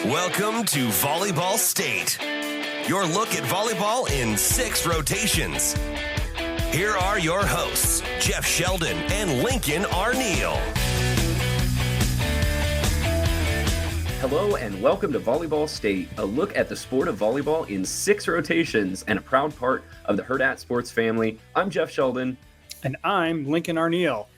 Welcome to Volleyball State, your look at volleyball in 6 rotations. Here are your hosts, Jeff Sheldon and Lincoln Arneal. Hello and welcome to Volleyball State, a look at the sport of volleyball in 6 rotations and a proud part of the Hurrdat Sports family. I'm Jeff Sheldon. And I'm Lincoln Arneal.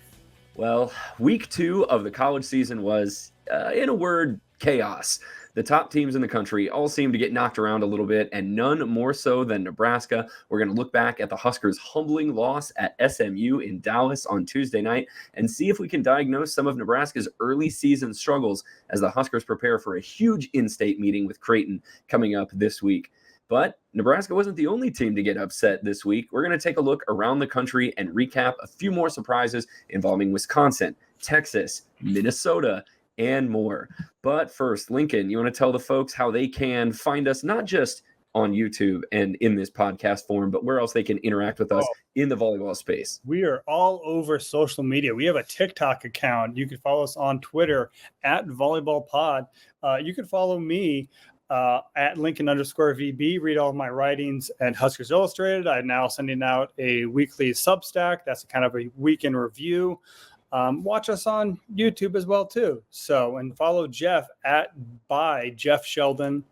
Well, week 2 of the college season was, in a word, chaos. The top teams in the country all seem to get knocked around a little bit, and none more so than Nebraska. We're going to look back at the Huskers' humbling loss at SMU in Dallas on Tuesday night and see if we can diagnose some of Nebraska's early season struggles as the Huskers prepare for a huge in-state meeting with Creighton coming up this week. But Nebraska wasn't the only team to get upset this week. We're going to take a look around the country and recap a few more surprises involving Wisconsin, Texas, Minnesota, and more. But first, Lincoln, you want to tell the folks how they can find us, not just on YouTube and in this podcast form, but where else they can interact with us in the volleyball space? We are all over social media. We have a TikTok account. You can follow us on Twitter at Volleyball Pod. You can follow me at Lincoln_VB. Read all of my writings at Huskers Illustrated. I'm now sending out a weekly Substack. That's kind of a week in review. Watch us on YouTube as well, too. So, and follow Jeff by Jeff Sheldon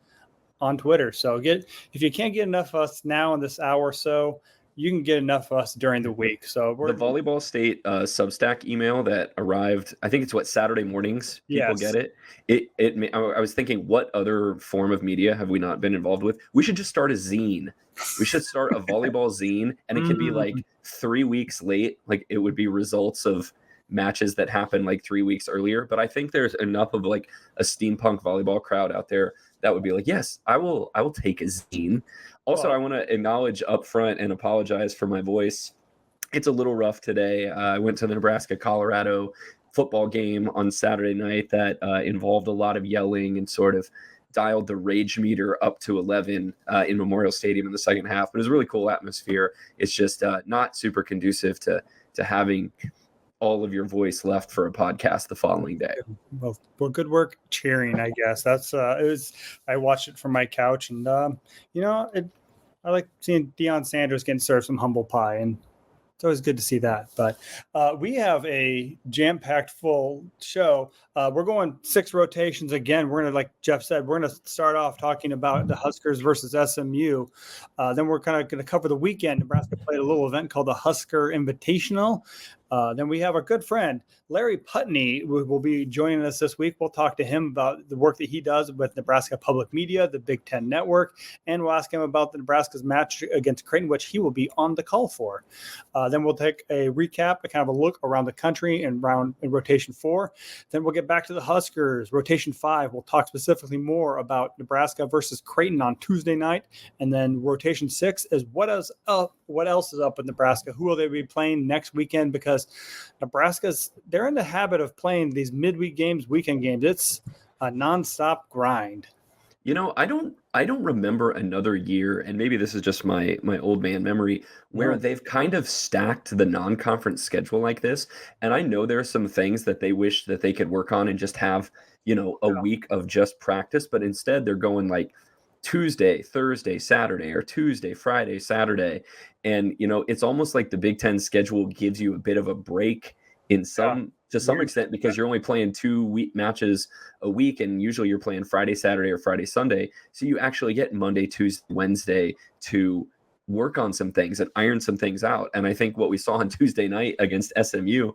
on Twitter. So if you can't get enough of us now in this hour or so, you can get enough of us during the week. So the Volleyball State Substack email that arrived, I think it's Saturday mornings. People get it. I was thinking, what other form of media have we not been involved with? We should just start a zine. We should start a volleyball zine, and it could be like 3 weeks late. Like it would be results of matches that happened like 3 weeks earlier. But I think there's enough of like a steampunk volleyball crowd out there that would be like, yes, I will take a zine. Also, I want to acknowledge up front and apologize for my voice. It's a little rough today. I went to the Nebraska-Colorado football game on Saturday night that involved a lot of yelling and sort of dialed the rage meter up to 11 in Memorial Stadium in the second half. But it was a really cool atmosphere. It's just not super conducive to having all of your voice left for a podcast the following day. Well, good work cheering, I guess. That's I watched it from my couch, and I like seeing Deion Sanders getting served some humble pie, and it's always good to see that. But we have a jam-packed full show. We're going 6 rotations again. We're going to, like Jeff said, we're going to start off talking about the Huskers versus SMU. Then we're kind of going to cover the weekend. Nebraska played a little event called the Husker Invitational. Then we have our good friend, Larry Punteney, who will be joining us this week. We'll talk to him about the work that he does with Nebraska Public Media, the Big Ten Network, and we'll ask him about the Nebraska's match against Creighton, which he will be on the call for. Then we'll take a recap, a kind of a look around the country and in rotation 4. Then we'll get back to the Huskers. Rotation 5, we'll talk specifically more about Nebraska versus Creighton on Tuesday night. And then rotation 6 is what else is up with Nebraska? Who will they be playing next weekend? Because they're in the habit of playing these midweek games, weekend games. It's a nonstop grind. You know, I don't remember another year, and maybe this is just my old man memory, where they've kind of stacked the non-conference schedule like this. And I know there are some things that they wish that they could work on and just have, a week of just practice, but instead they're going like Tuesday, Thursday, Saturday, or Tuesday, Friday, Saturday. And, it's almost like the Big Ten schedule gives you a bit of a break to some extent, because you're only playing 2 matches a week, and usually you're playing Friday, Saturday, or Friday, Sunday. So you actually get Monday, Tuesday, Wednesday to work on some things and iron some things out. And I think what we saw on Tuesday night against SMU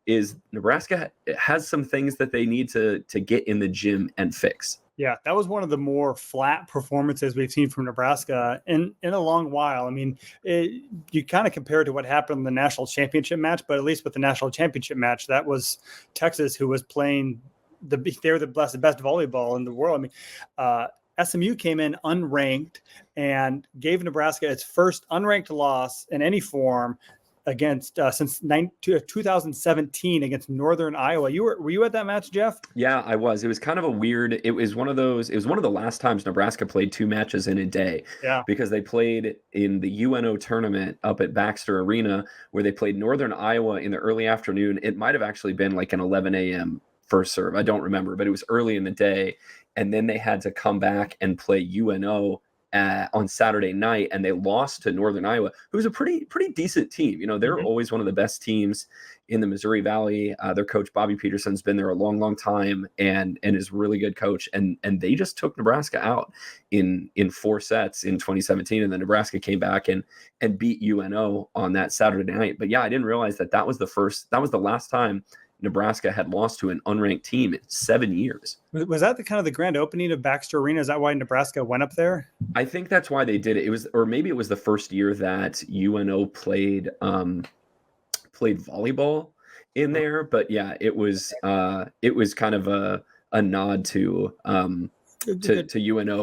is Nebraska has some things that they need to get in the gym and fix. Yeah, that was one of the more flat performances we've seen from Nebraska in a long while. I mean, you kind of compare it to what happened in the national championship match, but at least with the national championship match, that was Texas, who was playing they were the best volleyball in the world. I mean, SMU came in unranked and gave Nebraska its first unranked loss in any form against since 2017 against Northern Iowa. Were you at that match, Jeff? Yeah, I was. It was kind of a weird. It was one of the last times Nebraska played 2 matches in a day. Yeah, because they played in the UNO tournament up at Baxter Arena, where they played Northern Iowa in the early afternoon. It might have actually been like an 11 a.m. first serve. I don't remember, but it was early in the day. and then they had to come back and play UNO on Saturday night, and they lost to Northern Iowa, who's a pretty decent team. They're always one of the best teams in the Missouri Valley. Their coach Bobby Peterson's been there a long time and is a really good coach. And they just took Nebraska out in 4 sets in 2017, and then Nebraska came back and beat UNO on that Saturday night. But yeah, I didn't realize that was the last time Nebraska had lost to an unranked team in 7 years. Was that the grand opening of Baxter Arena? Is that why Nebraska went up there? I think that's why they did it. It was, or maybe it was the first year that UNO played volleyball in there. But yeah, it was kind of a nod to UNO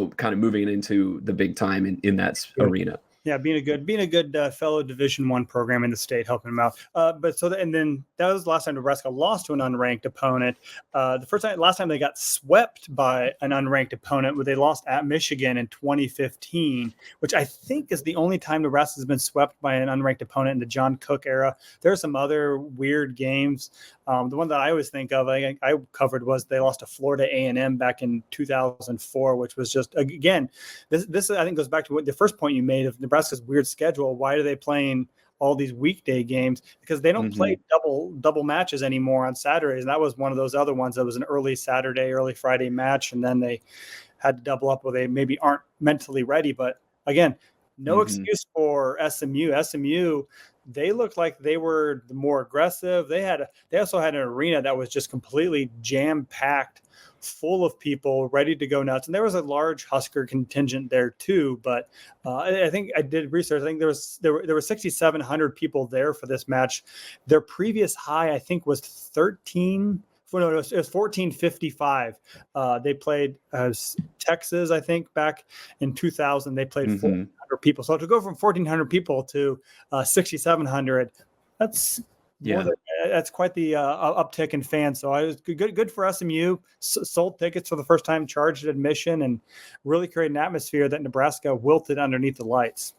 kind of moving into the big time in that arena. Yeah, being a good fellow Division I program in the state, helping them out. And then that was the last time Nebraska lost to an unranked opponent. Last time they got swept by an unranked opponent, where they lost at Michigan in 2015, which I think is the only time Nebraska has been swept by an unranked opponent in the John Cook era. There are some other weird games. The one that I always think of, I covered, was they lost to Florida A&M back in 2004, which was just, again, this I think goes back to what the first point you made of Nebraska's weird schedule. Why are they playing all these weekday games? Because they don't play double matches anymore on Saturdays. And that was one of those other ones that was an early Saturday, early Friday match. And then they had to double up where they maybe aren't mentally ready. But again, no excuse for SMU. SMU, they looked like they were the more aggressive. They also had an arena that was just completely jam-packed, full of people ready to go nuts. And there was a large Husker contingent there too. But I think I did research. I think there were 6,700 people there for this match. Their previous high, I think, was 13. No, it was 1455. They played Texas, I think, back in 2000. They played 1,400 people. So to go from 1,400 people to 6,700, that's quite the uptick in fans. So I was good for SMU. Sold tickets for the first time, charged admission, and really created an atmosphere that Nebraska wilted underneath the lights.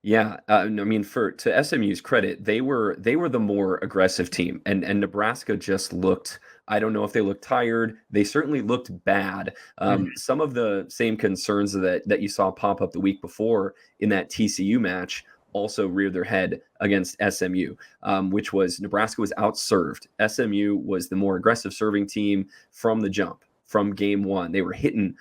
Yeah, I mean, to SMU's credit, they were the more aggressive team, and Nebraska just looked. I don't know if they looked tired. They certainly looked bad. Some of the same concerns that you saw pop up the week before in that TCU match also reared their head against SMU, which was Nebraska was outserved. SMU was the more aggressive serving team from the jump, from game one. They were hitting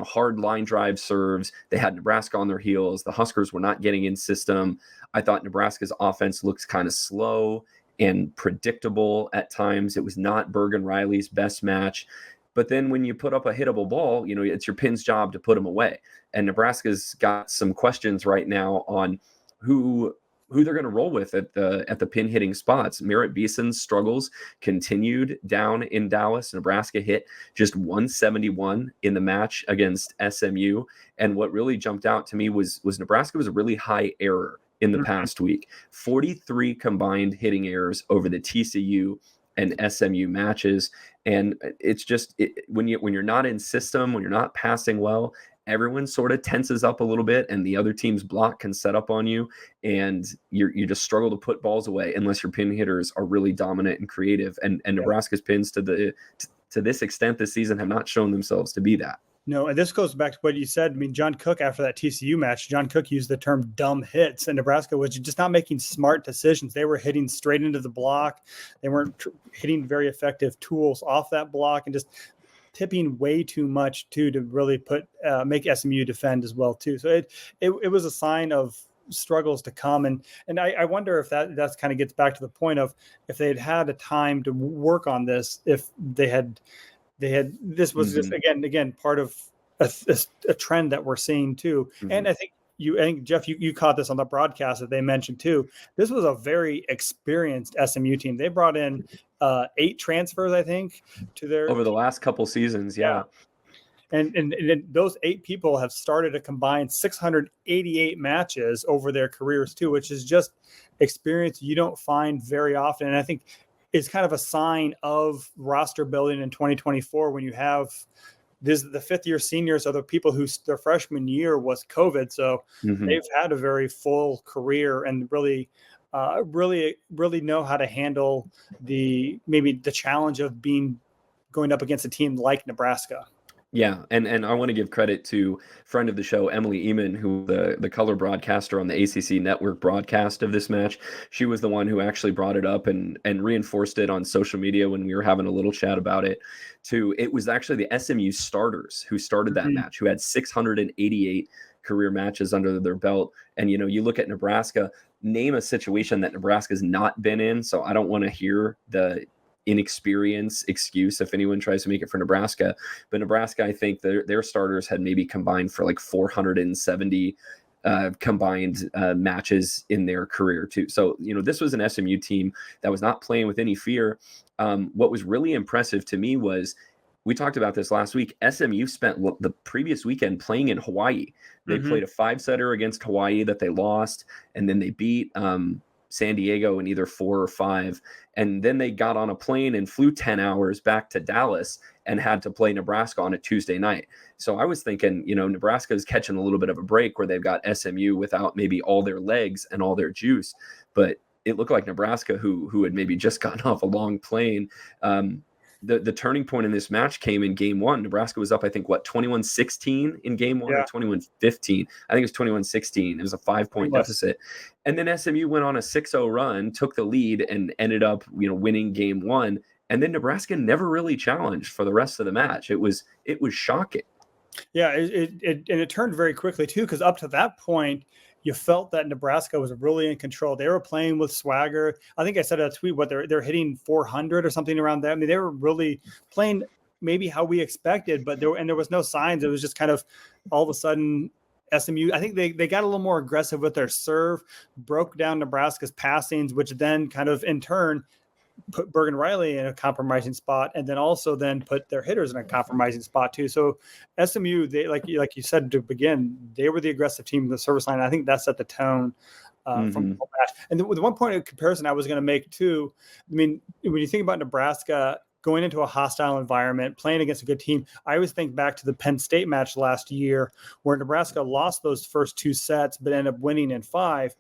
hard line drive serves. They had Nebraska on their heels. The Huskers were not getting in system. I thought Nebraska's offense looked kind of slow and predictable at times. It was not Bergen Riley's best match. But then when you put up a hittable ball, it's your pin's job to put them away. And Nebraska's got some questions right now on who they're going to roll with at the pin hitting spots. Merritt Beeson's struggles continued down in Dallas. Nebraska hit just 171 in the match against SMU. And what really jumped out to me was Nebraska was a really high error in the past week. 43 combined hitting errors over the TCU and SMU matches. And it's just when you're not in system, when you're not passing well, everyone sort of tenses up a little bit, and the other team's block can set up on you, and you just struggle to put balls away unless your pin hitters are really dominant and creative. And Nebraska's pins to this extent this season have not shown themselves to be that. No, and this goes back to what you said. I mean, John Cook, after that TCU match, John Cook used the term dumb hits, and Nebraska was just not making smart decisions. They were hitting straight into the block. They weren't hitting very effective tools off that block, and just tipping way too much to really make SMU defend as well too. So it was a sign of struggles to come. And I wonder if that's kind of gets back to the point of if they'd had a time to work on this, if they had this was just again part of a trend that we're seeing too. And I think Jeff, you caught this on the broadcast that they mentioned too. This was a very experienced SMU team. They brought in 8 transfers, I think, to their over the last couple seasons. Yeah. And those 8 people have started a combined 688 matches over their careers too, which is just experience you don't find very often. And I think it's kind of a sign of roster building in 2024 when you have the 5th-year seniors are the people who their freshman year was COVID. So they've had a very full career and really know how to handle maybe the challenge of going up against a team like Nebraska. Yeah, and I want to give credit to friend of the show, Emily Eamon, who the color broadcaster on the ACC network broadcast of this match. She was the one who actually brought it up and reinforced it on social media when we were having a little chat about it. It was actually the SMU starters who started that match, who had 688 career matches under their belt. And, you look at Nebraska, name a situation that Nebraska's not been in. So I don't want to hear the inexperience excuse if anyone tries to make it for Nebraska. But Nebraska, I think their starters had maybe combined for like 470 combined matches in their career too. So, this was an SMU team that was not playing with any fear. What was really impressive to me was, we talked about this last week, SMU spent the previous weekend playing in Hawaii. They played a 5-setter against Hawaii that they lost, and then they beat San Diego in either 4 or 5. And then they got on a plane and flew 10 hours back to Dallas and had to play Nebraska on a Tuesday night. So I was thinking, Nebraska is catching a little bit of a break where they've got SMU without maybe all their legs and all their juice. But it looked like Nebraska, who had maybe just gotten off a long plane, the turning point in this match came in game 1. Nebraska was up, I think, 21-16 in game 1 or 21-15. I think it was 21-16. It was a 5-point deficit. And then SMU went on a 6-0 run, took the lead, and ended up, winning game 1. And then Nebraska never really challenged for the rest of the match. It was shocking. Yeah, it turned very quickly too, because up to that point, you felt that Nebraska was really in control. They were playing with swagger. I think I said a tweet, they're hitting 400 or something around that. I mean, they were really playing maybe how we expected, but there was no signs. It was just kind of all of a sudden SMU. I think they got a little more aggressive with their serve, broke down Nebraska's passings, which then kind of in turn put Bergen Riley in a compromising spot, and then also put their hitters in a compromising spot too. So SMU, they like you said to begin, they were the aggressive team in the service line. I think that set the tone from the whole match. And the one point of comparison I was going to make too, I mean, when you think about Nebraska going into a hostile environment, playing against a good team, I always think back to the Penn State match last year where Nebraska lost those first 2 sets, but ended up winning in 5.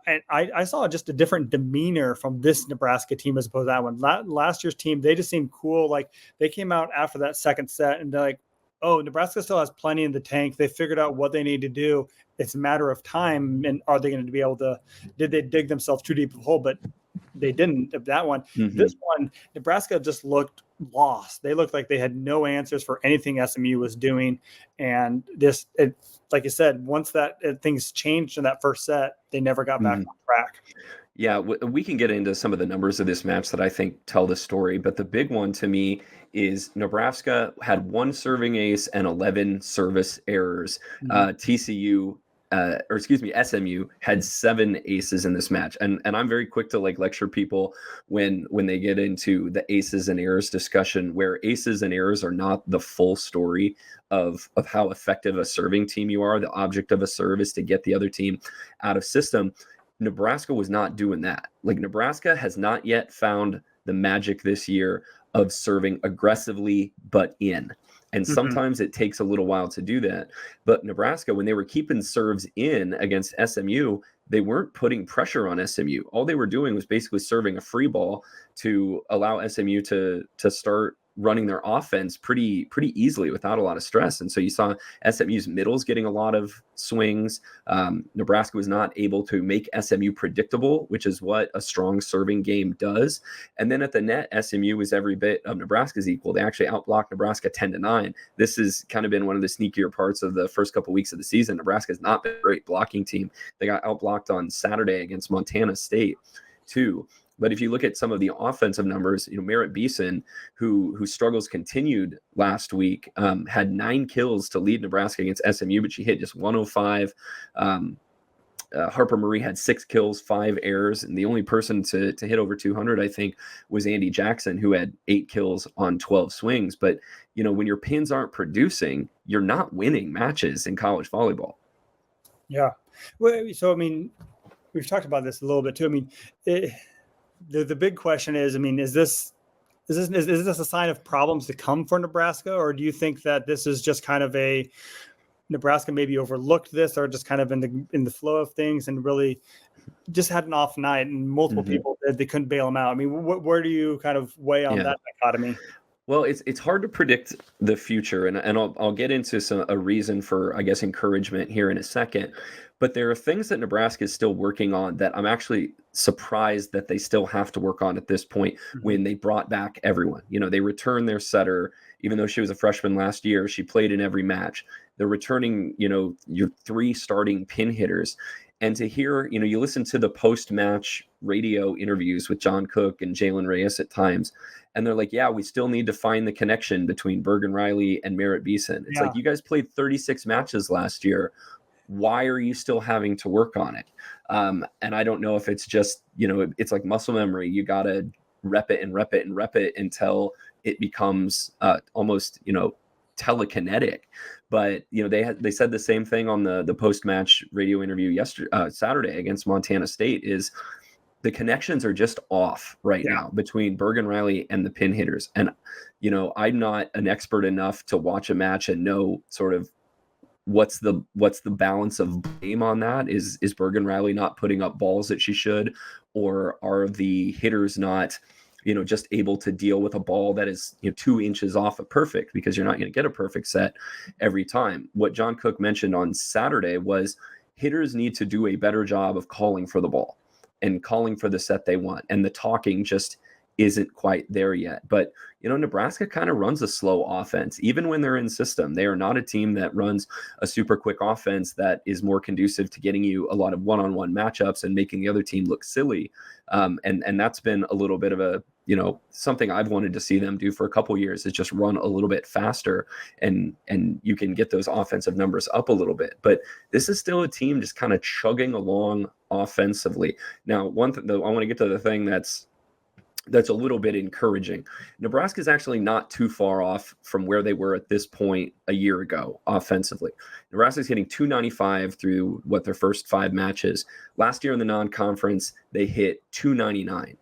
And I saw just a different demeanor from this Nebraska team as opposed to that one. Last year's team, they just seemed cool. Like they came out after that second set and they're like, oh, Nebraska still has plenty in the tank. They figured out what they need to do. It's a matter of time. And are they going to be able to, did they dig themselves too deep of a hole? But they didn't of that one. This one, Nebraska just looked lost. They looked like they had no answers for anything SMU was doing. And like you said, once things changed in that first set, they never got back on track. Yeah, we can get into some of the numbers of this match that I think tell the story, but the big one to me is Nebraska had 1 serving ace and 11 service errors. SMU had 7 aces in this match. And I'm very quick to lecture people when they get into the aces and errors discussion, where aces and errors are not the full story of how effective a serving team you are. The object of a serve is to get the other team out of system. Nebraska was not doing that. Nebraska has not yet found the magic this year of serving aggressively but in. And sometimes it takes a little while to do that. But Nebraska, when they were keeping serves in against SMU, they weren't putting pressure on SMU. All they were doing was basically serving a free ball to allow SMU to start running their offense pretty easily without a lot of stress. And so you saw SMU's middles getting a lot of swings. Nebraska was not able to make SMU predictable, which is what a strong serving game does. And then at the net, SMU was every bit of Nebraska's equal. They actually outblocked Nebraska 10-9. This has kind of been one of the sneakier parts of the first couple of weeks of the season. Nebraska has not been a great blocking team. They got outblocked on Saturday against Montana State too. But if you look at some of the offensive numbers, Merritt Beeson, who struggles continued last week, had 9 kills to lead Nebraska against SMU, but she hit just 105. Harper Marie had 6 kills, 5 errors, and the only person to hit over 200, I think, was Andy Jackson, who had 8 kills on 12 swings. But when your pins aren't producing, you're not winning matches in college volleyball. Yeah. Well, so I mean, we've talked about this a little bit too. I mean, the big question is, I mean, is this a sign of problems to come for Nebraska, or do you think that this is just kind of a Nebraska maybe overlooked this, or just kind of in the flow of things and really just had an off night and multiple people they couldn't bail them out? I mean, where do you kind of weigh on that dichotomy? Well, it's hard to predict the future, and I'll get into a reason for, I guess, encouragement here in a second. But there are things that Nebraska is still working on that I'm actually surprised that they still have to work on at this point when they brought back everyone. They returned their setter, even though she was a freshman last year, she played in every match. They're returning, your 3 starting pin hitters. And to hear, you listen to the post-match radio interviews with John Cook and Jalen Reyes at times, and they're like, yeah, we still need to find the connection between Bergen Riley and Merritt Beeson. It's like, you guys played 36 matches last year. Why are you still having to work on it? And I don't know if it's just, it's like muscle memory. You got to rep it and rep it and rep it until it becomes almost, telekinetic. But they said the same thing on the post-match radio interview Saturday against Montana State. Is the connections are just off right now between Bergen Riley and the pin hitters. And I'm not an expert enough to watch a match and know sort of what's the balance of blame on that. Is Bergen Riley not putting up balls that she should, or are the hitters not just able to deal with a ball that is 2 inches off of perfect, because you're not going to get a perfect set every time. What John Cook mentioned on Saturday was hitters need to do a better job of calling for the ball and calling for the set they want. And the talking just isn't quite there yet. But, Nebraska kind of runs a slow offense. Even when they're in system, they are not a team that runs a super quick offense that is more conducive to getting you a lot of one-on-one matchups and making the other team look silly. And that's been a little bit of a, something I've wanted to see them do for a couple years, is just run a little bit faster, and you can get those offensive numbers up a little bit. But this is still a team just kind of chugging along offensively. Now, one thing though, I want to get to the thing that's a little bit encouraging. Nebraska is actually not too far off from where they were at this point a year ago offensively. Nebraska is hitting .295 through their first 5 matches. Last year in the non-conference, they hit .299.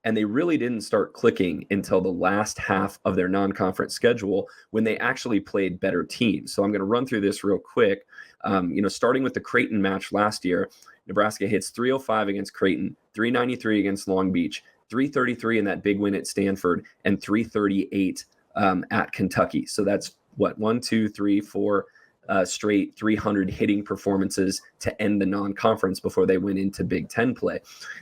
And they really didn't start clicking until the last half of their non-conference schedule, when they actually played better teams. So I'm going to run through this real quick. Starting with the Creighton match last year, Nebraska hits .305 against Creighton, .393 against Long Beach, .333 in that big win at Stanford, and .338 at Kentucky. So that's 4 straight 300 hitting performances to end the non-conference before they went into Big Ten play.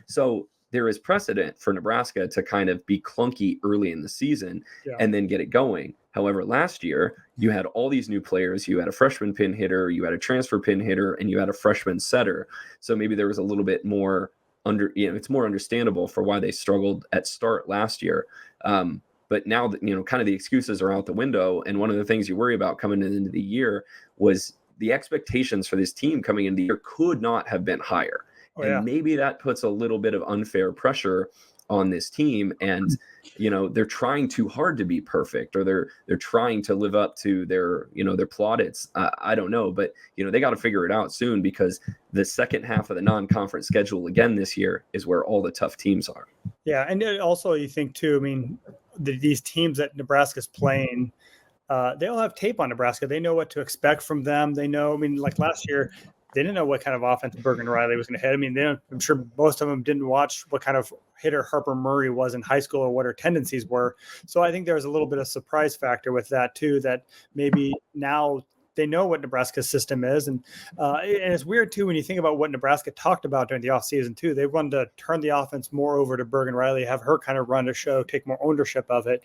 So there is precedent for Nebraska to kind of be clunky early in the season and then get it going. However, last year you had all these new players. You had a freshman pin hitter, you had a transfer pin hitter, and you had a freshman setter. So maybe there was a little bit more it's more understandable for why they struggled at start last year. But now that, kind of the excuses are out the window. And one of the things you worry about coming into the year was the expectations for this team coming into the year could not have been higher. Maybe that puts a little bit of unfair pressure on this team. And, they're trying too hard to be perfect, or they're trying to live up to their plaudits. I don't know, but, they got to figure it out soon, because the second half of the non-conference schedule again this year is where all the tough teams are. Yeah. And also you think too, these teams that Nebraska's playing, they all have tape on Nebraska. They know what to expect from them. They know, like last year, they didn't know what kind of offense Bergen Riley was going to hit. I'm sure most of them didn't watch what kind of hitter Harper Murray was in high school or what her tendencies were. So I think there was a little bit of surprise factor with that too, that maybe now they know what Nebraska's system is. And it's weird too, when you think about what Nebraska talked about during the offseason too. They wanted to turn the offense more over to Bergen Riley, have her kind of run the show, take more ownership of it.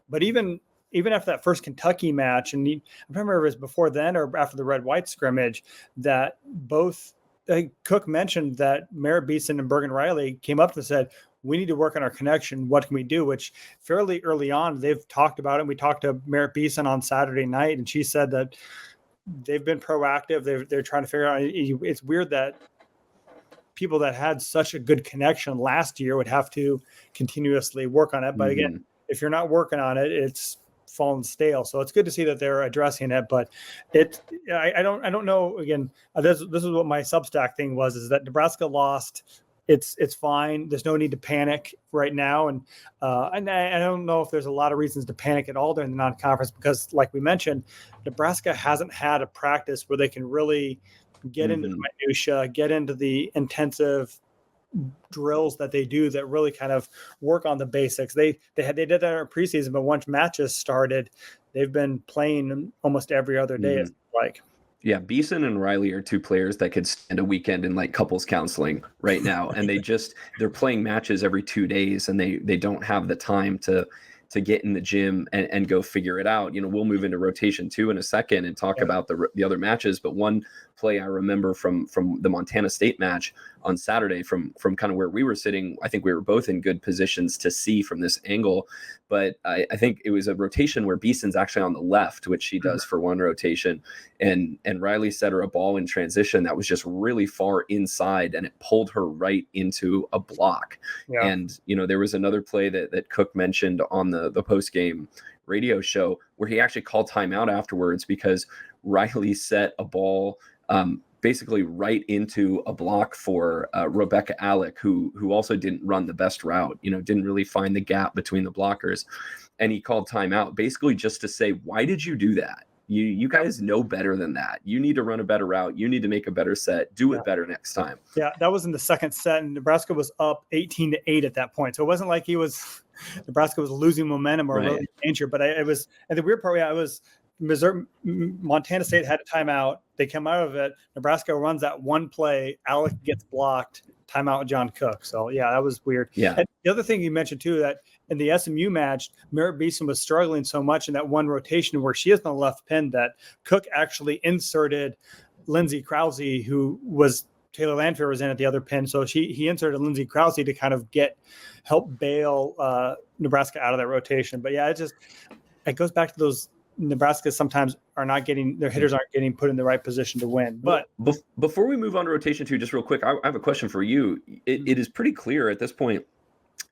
But even after that first Kentucky match, and I remember it was before then or after the red-white scrimmage, that both Cook mentioned that Merritt Beeson and Bergen Riley came up and said, we need to work on our connection. What can we do? Which fairly early on, they've talked about it. We talked to Merritt Beeson on Saturday night, and she said that they've been proactive. They're trying to figure out. It's weird that people that had such a good connection last year would have to continuously work on it. But again, if you're not working on it, it's fallen stale. So it's good to see that they're addressing it, but I don't know. Again, this is what my Substack thing was, is that Nebraska lost. It's fine. There's no need to panic right now. And I don't know if there's a lot of reasons to panic at all during the non-conference, because like we mentioned, Nebraska hasn't had a practice where they can really get into the minutia, get into the intensive drills that they do that really kind of work on the basics. They did that in our preseason, but once matches started, they've been playing almost every other day. It's like. Yeah, Beeson and Riley are two players that could spend a weekend in like couples counseling right now. And they're playing matches every 2 days, and they don't have the time to get in the gym and go figure it out. We'll move into rotation 2 in a second and talk about the other matches. But one play I remember from the Montana State match on Saturday from kind of where we were sitting, I think we were both in good positions to see from this angle. But I think it was a rotation where Beeson's actually on the left, which she does for one rotation. And Riley set her a ball in transition that was just really far inside, and it pulled her right into a block. Yeah. And, there was another play that Cook mentioned on the post-game radio show where he actually called timeout afterwards because Riley set a ball basically right into a block for Rebecca Alec, who also didn't run the best route, didn't really find the gap between the blockers. And he called timeout basically just to say, why did you do that? You guys know better than that. You need to run a better route. You need to make a better set. Do it better next time. Yeah, that was in the second set, and Nebraska was up 18-8 at that point. So it wasn't like Nebraska was losing momentum or really danger. But it was, and the weird part, Montana State had a timeout. They come out of it. Nebraska runs that one play. Alec gets blocked. Timeout, John Cook. So, that was weird. Yeah. And the other thing you mentioned, too, that in the SMU match, Merritt Beeson was struggling so much in that one rotation where she is on the left pin that Cook actually inserted Lindsay Krause, who was Taylor Landfair was in at the other pin. So he inserted Lindsay Krause to kind of help bail Nebraska out of that rotation. But, it goes back to those Nebraska sometimes their hitters aren't getting put in the right position to win. But before we move on to rotation 2, just real quick, I have a question for you. It is pretty clear at this point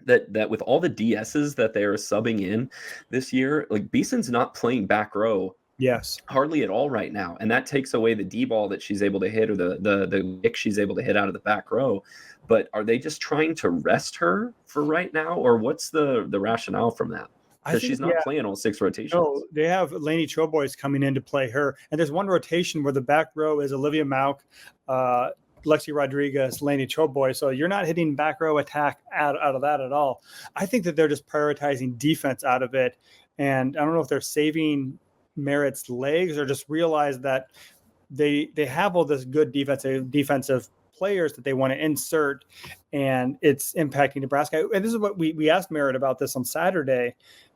that with all the DSs that they are subbing in this year, like Beeson's not playing back row. Yes. Hardly at all right now. And that takes away the D ball that she's able to hit or the kick she's able to hit out of the back row. But are they just trying to rest her for right now? Or what's the rationale from that? Because she's not playing all 6 rotations. No, they have Lainey Choboys coming in to play her. And there's one rotation where the back row is Olivia Mauk, Lexi Rodriguez, Lainey Choboy. So you're not hitting back row attack out of that at all. I think that they're just prioritizing defense out of it. And I don't know if they're saving Merritt's legs or just realize that they have all this good defensive players that they want to insert, and it's impacting Nebraska. And this is what we asked Merritt about this on Saturday.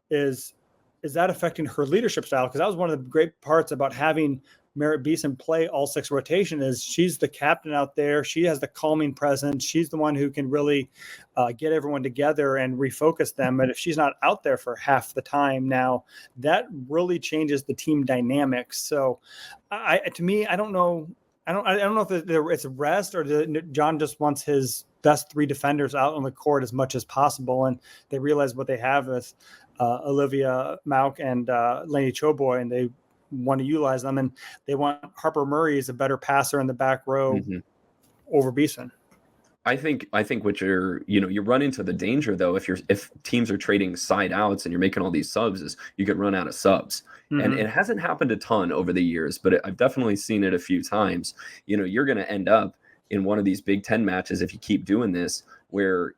Is that affecting her leadership style? Because that was one of the great parts about having Merritt Beeson play all 6 rotation is she's the captain out there. She has the calming presence. She's the one who can really get everyone together and refocus them. But if she's not out there for half the time now, that really changes the team dynamics. So to me, I don't know. I don't know if it's a rest or John just wants his best 3 defenders out on the court as much as possible. And they realize what they have with Olivia Mauk and Lainey Choboy, and they want to utilize them. And they want Harper Murray as a better passer in the back row over Beeson. I think what you run into the danger though if teams are trading side outs and you're making all these subs is you could run out of subs. And it hasn't happened a ton over the years, but I've definitely seen it a few times. You're going to end up in one of these Big Ten matches if you keep doing this, where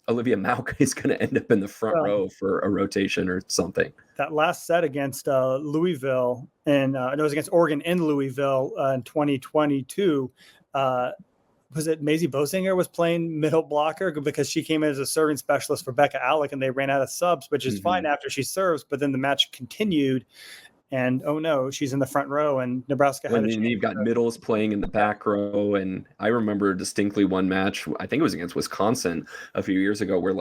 Olivia Mauk is going to end up in the front row for a rotation or something. That last set against Louisville, and it was against Oregon in Louisville in 2022. Was it Maisie Bosinger was playing middle blocker because she came in as a serving specialist for Becca Alec, and they ran out of subs, which is fine after she serves. But then the match continued, and oh no, she's in the front row, and Nebraska had. And you've got middles playing in the back row, and I remember distinctly one match. I think it was against Wisconsin a few years ago, where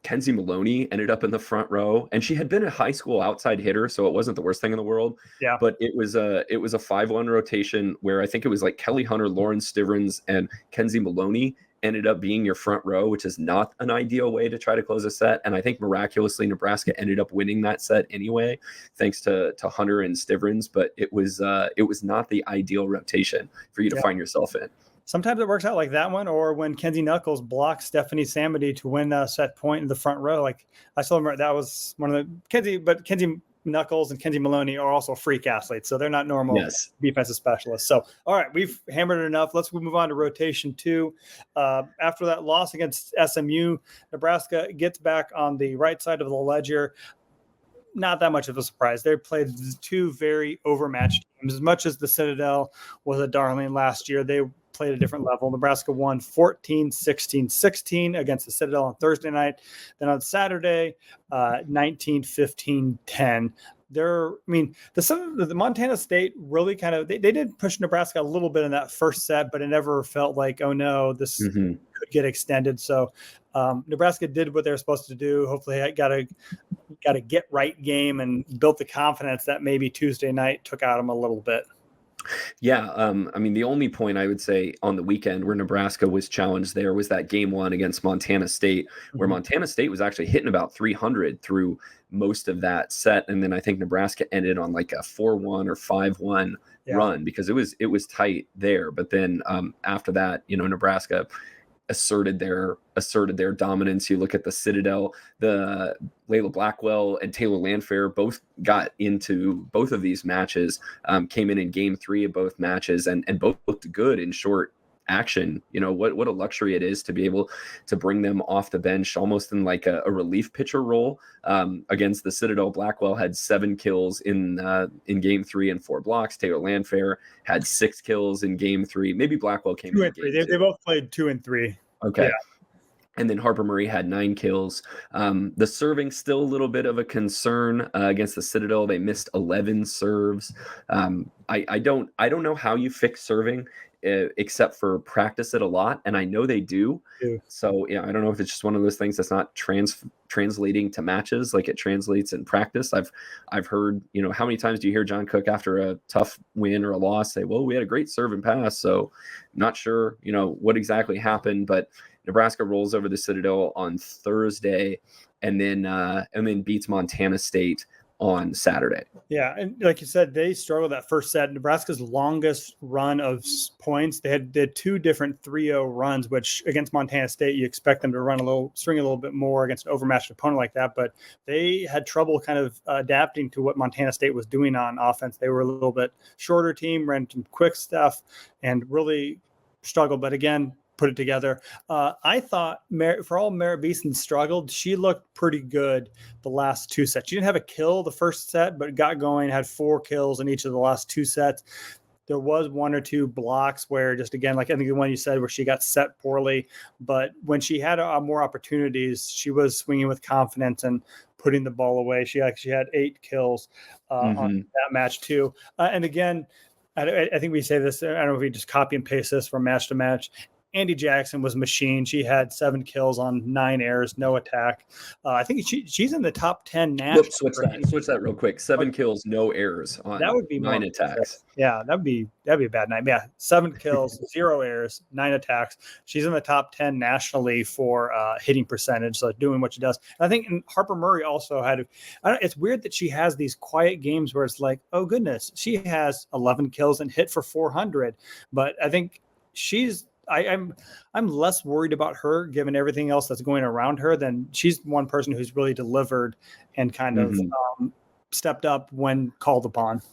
Kenzie Maloney ended up in the front row, and she had been a high school outside hitter, so it wasn't the worst thing in the world. Yeah. But it was a 5-1 rotation where I think it was like Kelly Hunter, Lauren Stivrins, and Kenzie Maloney ended up being your front row, which is not an ideal way to try to close a set. And I think miraculously Nebraska ended up winning that set anyway, thanks to Hunter and Stivrins. But it was not the ideal rotation for you to find yourself in. Sometimes it works out like that one, or when Kenzie Knuckles blocked Stephanie Samity to win a set point in the front row. Like I still remember that was one of the Kenzie Knuckles and Kenzie Maloney are also freak athletes, so they're not normal defensive specialists. So, all right, we've hammered it enough. Let's move on to rotation 2. After that loss against SMU, Nebraska gets back on the right side of the ledger. Not that much of a surprise. They played 2 very overmatched teams. As much as the Citadel was a darling last year, they played a different level. Nebraska won 14-16-16 against the Citadel on Thursday night. Then on Saturday, 19-15-10. The Montana State really kind of they did push Nebraska a little bit in that first set, but it never felt like, oh no, this could get extended. So Nebraska did what they were supposed to do. Hopefully, I got a get right game and built the confidence that maybe Tuesday night took out them a little bit. Yeah, the only point I would say on the weekend where Nebraska was challenged there was that game 1 against Montana State, where Montana State was actually hitting about 300 through most of that set, and then I think Nebraska ended on like a 4-1 or 5-1 run because it was tight there. But then after that, Nebraska asserted their dominance. You look at the Citadel, the Layla Blackwell and Taylor Landfair both got into both of these matches, came in game 3 of both matches and both looked good in short action. What a luxury it is to be able to bring them off the bench almost in like a relief pitcher role. Against the Citadel, Blackwell had 7 kills in game 3 and 4 blocks. Taylor Landfair had 6 kills in game 3. Maybe Blackwell came 2 and 3. They both played 2 and 3. Okay. Yeah. And then Harper Murray had 9 kills. The serving still a little bit of a concern against the Citadel. They missed 11 serves. I don't know how you fix serving except for practice it a lot, and I know they do. Yeah. So I don't know if it's just one of those things that's not translating to matches like it translates in practice. I've heard, how many times do you hear John Cook after a tough win or a loss say, well, we had a great serve and pass, so not sure what exactly happened, but Nebraska rolls over the Citadel on Thursday and then beats Montana State on Saturday. Yeah, and like you said, they struggled that first set. Nebraska's longest run of points, they had 2 different 3-0 runs, which against Montana State, you expect them to string a little bit more against an overmatched opponent like that, but they had trouble kind of adapting to what Montana State was doing on offense. They were a little bit shorter team, ran some quick stuff, and really struggled. But again, put it together. I thought for all Merritt Beeson struggled, she looked pretty good the last 2 sets. She didn't have a kill the first set, but got going, had 4 kills in each of the last 2 sets. There was 1 or 2 blocks where just, again, like I think the one you said where she got set poorly, but when she had more opportunities, she was swinging with confidence and putting the ball away. She actually had 8 kills on that match too. And again, I think we say this, I don't know if we just copy and paste this from match to match. Andy Jackson was a machine. She had 7 kills on 9 errors, no attack. I think she's in the top 10 nationally. Switch that real quick. 7 kills, no errors on that would be 9 attacks. Yeah, that'd be a bad night. Yeah, 7 kills, 0 errors, 9 attacks. She's in the top 10 nationally for hitting percentage, so doing what she does. And I think Harper Murray also had. It's weird that she has these quiet games where it's like, oh goodness, she has 11 kills and hit for 400. But I think I'm less worried about her given everything else that's going around her than she's one person who's really delivered and kind of stepped up when called upon.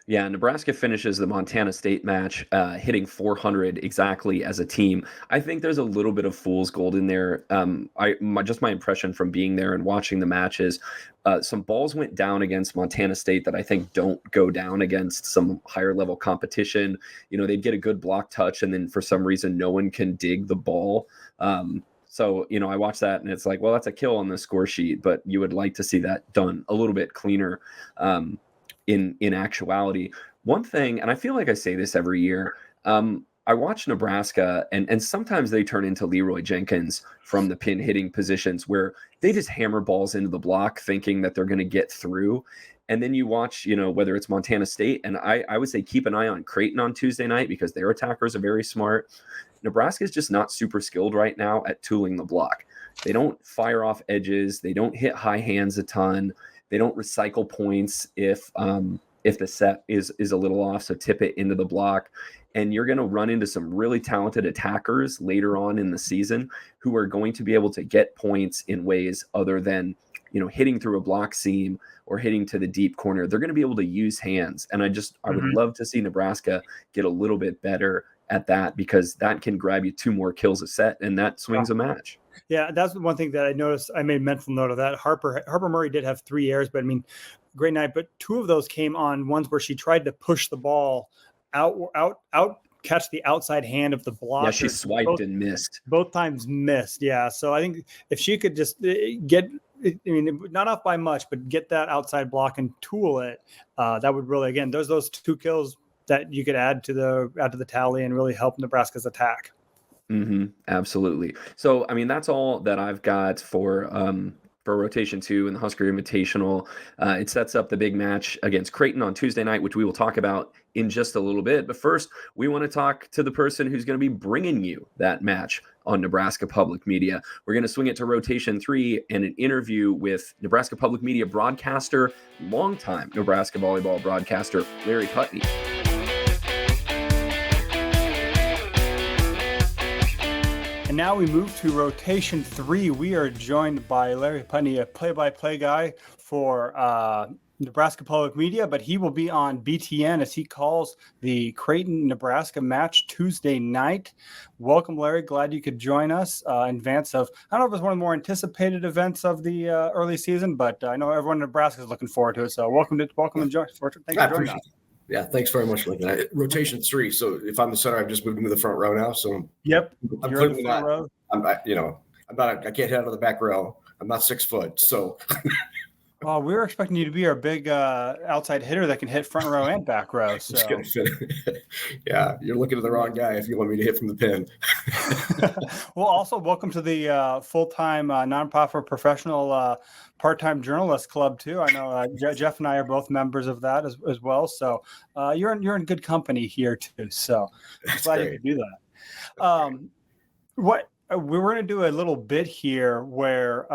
Yeah, Nebraska finishes the Montana State match hitting 400 exactly as a team. I think there's a little bit of fool's gold in there. My impression from being there and watching the matches, some balls went down against Montana State that I think don't go down against some higher level competition. They'd get a good block touch, and then for some reason, no one can dig the ball. So, I watch that and it's like, well, that's a kill on the score sheet, but you would like to see that done a little bit cleaner. In actuality, one thing, and I feel like I say this every year, I watch Nebraska and sometimes they turn into Leroy Jenkins from the pin hitting positions where they just hammer balls into the block thinking that they're going to get through. And then you watch, whether it's Montana State, and I would say keep an eye on Creighton on Tuesday night because their attackers are very smart. Nebraska is just not super skilled right now at tooling the block. They don't fire off edges. They don't hit high hands a ton. They don't recycle points if the set is a little off, so tip it into the block. And you're going to run into some really talented attackers later on in the season who are going to be able to get points in ways other than hitting through a block seam or hitting to the deep corner, they're going to be able to use hands. And I would love to see Nebraska get a little bit better at that, because that can grab you 2 more kills a set, and that swings a match. Yeah, that's one thing that I noticed. I made mental note of that. Harper Murray did have 3 errors, but I mean, great night. But 2 of those came on ones where she tried to push the ball out, catch the outside hand of the blocker. Yeah, she swiped and missed. Both times missed. Yeah, so I think if she could just get, I mean, not off by much, but get that outside block and tool it, that would really, again, there's those 2 kills that you could add to the tally and really help Nebraska's attack. Absolutely. So, I mean, that's all that I've got for rotation 2 in the Husker Invitational. It sets up the big match against Creighton on Tuesday night, which we will talk about in just a little bit. But first, we want to talk to the person who's going to be bringing you that match on Nebraska Public Media. We're going to swing it to rotation 3 and an interview with Nebraska Public Media broadcaster, longtime Nebraska volleyball broadcaster, Larry Punteney. And now we move to rotation 3. We are joined by Larry Punteney, a play-by-play guy for Nebraska Public Media, but he will be on BTN as he calls the Creighton-Nebraska match Tuesday night. Welcome, Larry. Glad you could join us in advance of, I don't know if it's one of the more anticipated events of the early season, but I know everyone in Nebraska is looking forward to it. So welcome and join. Thanks for joining us. Yeah, thanks very much, Lincoln. Rotation 3. So if I'm the center, I've just moved into the front row now. So yep, I'm clearly not. Row. I can't hit out of the back row. I'm not 6 foot. So. Well, we were expecting you to be our big outside hitter that can hit front row and back row. So. Yeah, you're looking at the wrong guy if you want me to hit from the pin. Well, also welcome to the full-time nonprofit professional part-time journalist club too. I know Jeff and I are both members of that as well. So you're in good company here too. So I'm glad you could do that. We were going to do a little bit here where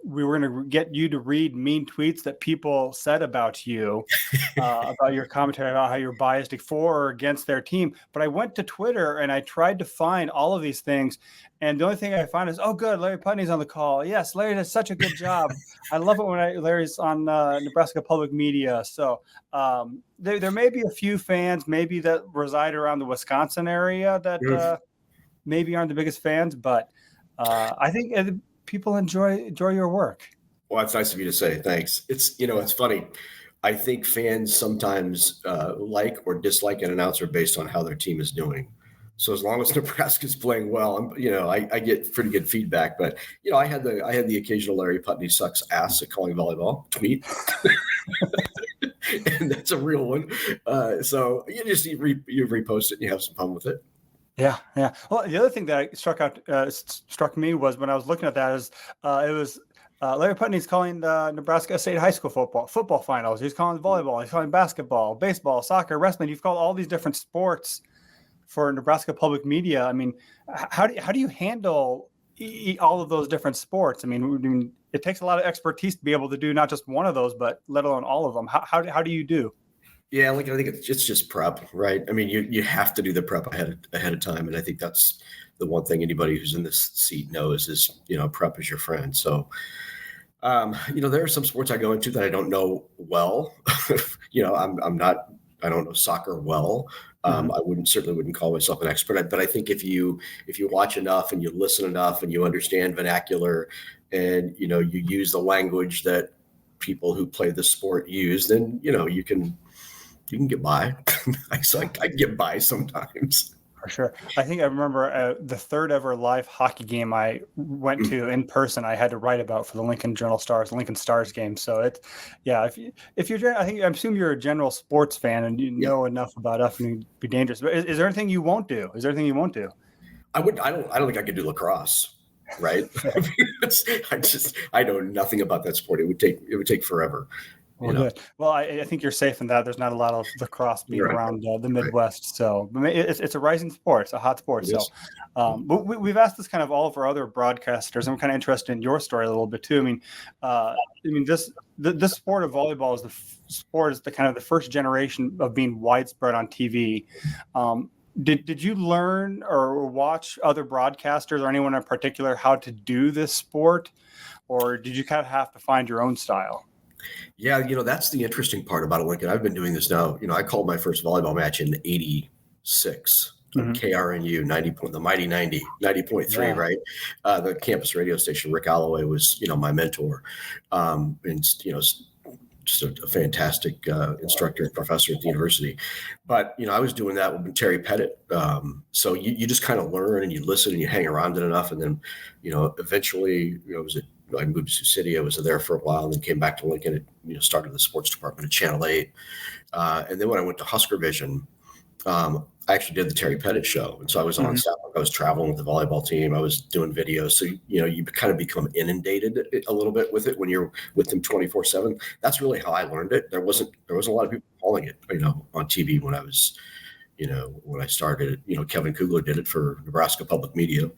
we were going to get you to read mean tweets that people said about you, about your commentary, about how you're biased for or against their team. But I went to Twitter and I tried to find all of these things. And the only thing I found is, oh, good, Larry Punteney's on the call. Yes, Larry does such a good job. I love it when Larry's on Nebraska Public Media. So there may be a few fans maybe that reside around the Wisconsin area that maybe aren't the biggest fans, but I think people enjoy your work. Well, that's nice of you to say. Thanks. It's funny. I think fans sometimes like or dislike an announcer based on how their team is doing. So as long as Nebraska's playing well, I get pretty good feedback. But I had the occasional Larry Punteney sucks ass at calling volleyball tweet, and that's a real one. So you repost it and you have some fun with it. Yeah. Well, the other thing that struck me was when I was looking at that is it was Larry Punteney's calling the Nebraska State High School football finals. He's calling volleyball. He's calling basketball, baseball, soccer, wrestling. You've called all these different sports for Nebraska Public Media. I mean, how do you handle all of those different sports? I mean, it takes a lot of expertise to be able to do not just one of those, but let alone all of them. How do you do? Yeah, I think it's just prep, right? I mean, you have to do the prep ahead of time, and I think that's the one thing anybody who's in this seat knows is prep is your friend. So, there are some sports I go into that I don't know well. I don't know soccer well. I certainly wouldn't call myself an expert, but I think if you watch enough and you listen enough and you understand vernacular and you use the language that people who play the sport use, then you can get by. I can get by sometimes. For sure. I think I remember the third ever live hockey game I went to in person. I had to write about for the Lincoln Stars game. So if you're, I assume you're a general sports fan and you know enough about it and be dangerous. But is there anything you won't do? Is there anything you won't do? I don't think I could do lacrosse. Right. I know nothing about that sport. It would take forever. Well, good. Well, I think you're safe in that. There's not a lot of lacrosse being around the Midwest, so it's a rising sport. It's a hot sport. So, but we've asked this kind of all of our other broadcasters. I'm kind of interested in your story a little bit too. This sport of volleyball is the kind of the first generation of being widespread on TV. Did you learn or watch other broadcasters or anyone in particular how to do this sport? or did you kind of have to find your own style? Yeah, that's the interesting part about it, Lincoln. I've been doing this now. I called my first volleyball match in '86 on KRNU 90, the mighty 90.3, right? The campus radio station. Rick Alloway was, my mentor, and just a fantastic instructor and professor at the university. But, I was doing that with Terry Pettit. So you just kind of learn and you listen and you hang around it enough. And then, eventually, I moved to Sioux City. I was there for a while and then came back to Lincoln and, started the sports department at Channel 8. And then when I went to Husker Vision, I actually did the Terry Pettit show. And so I was on staff. I was traveling with the volleyball team. I was doing videos. So, you kind of become inundated a little bit with it when you're with them 24/7. That's really how I learned it. There wasn't a lot of people calling it, on TV when I was, when I started it. Kevin Kugler did it for Nebraska Public Media.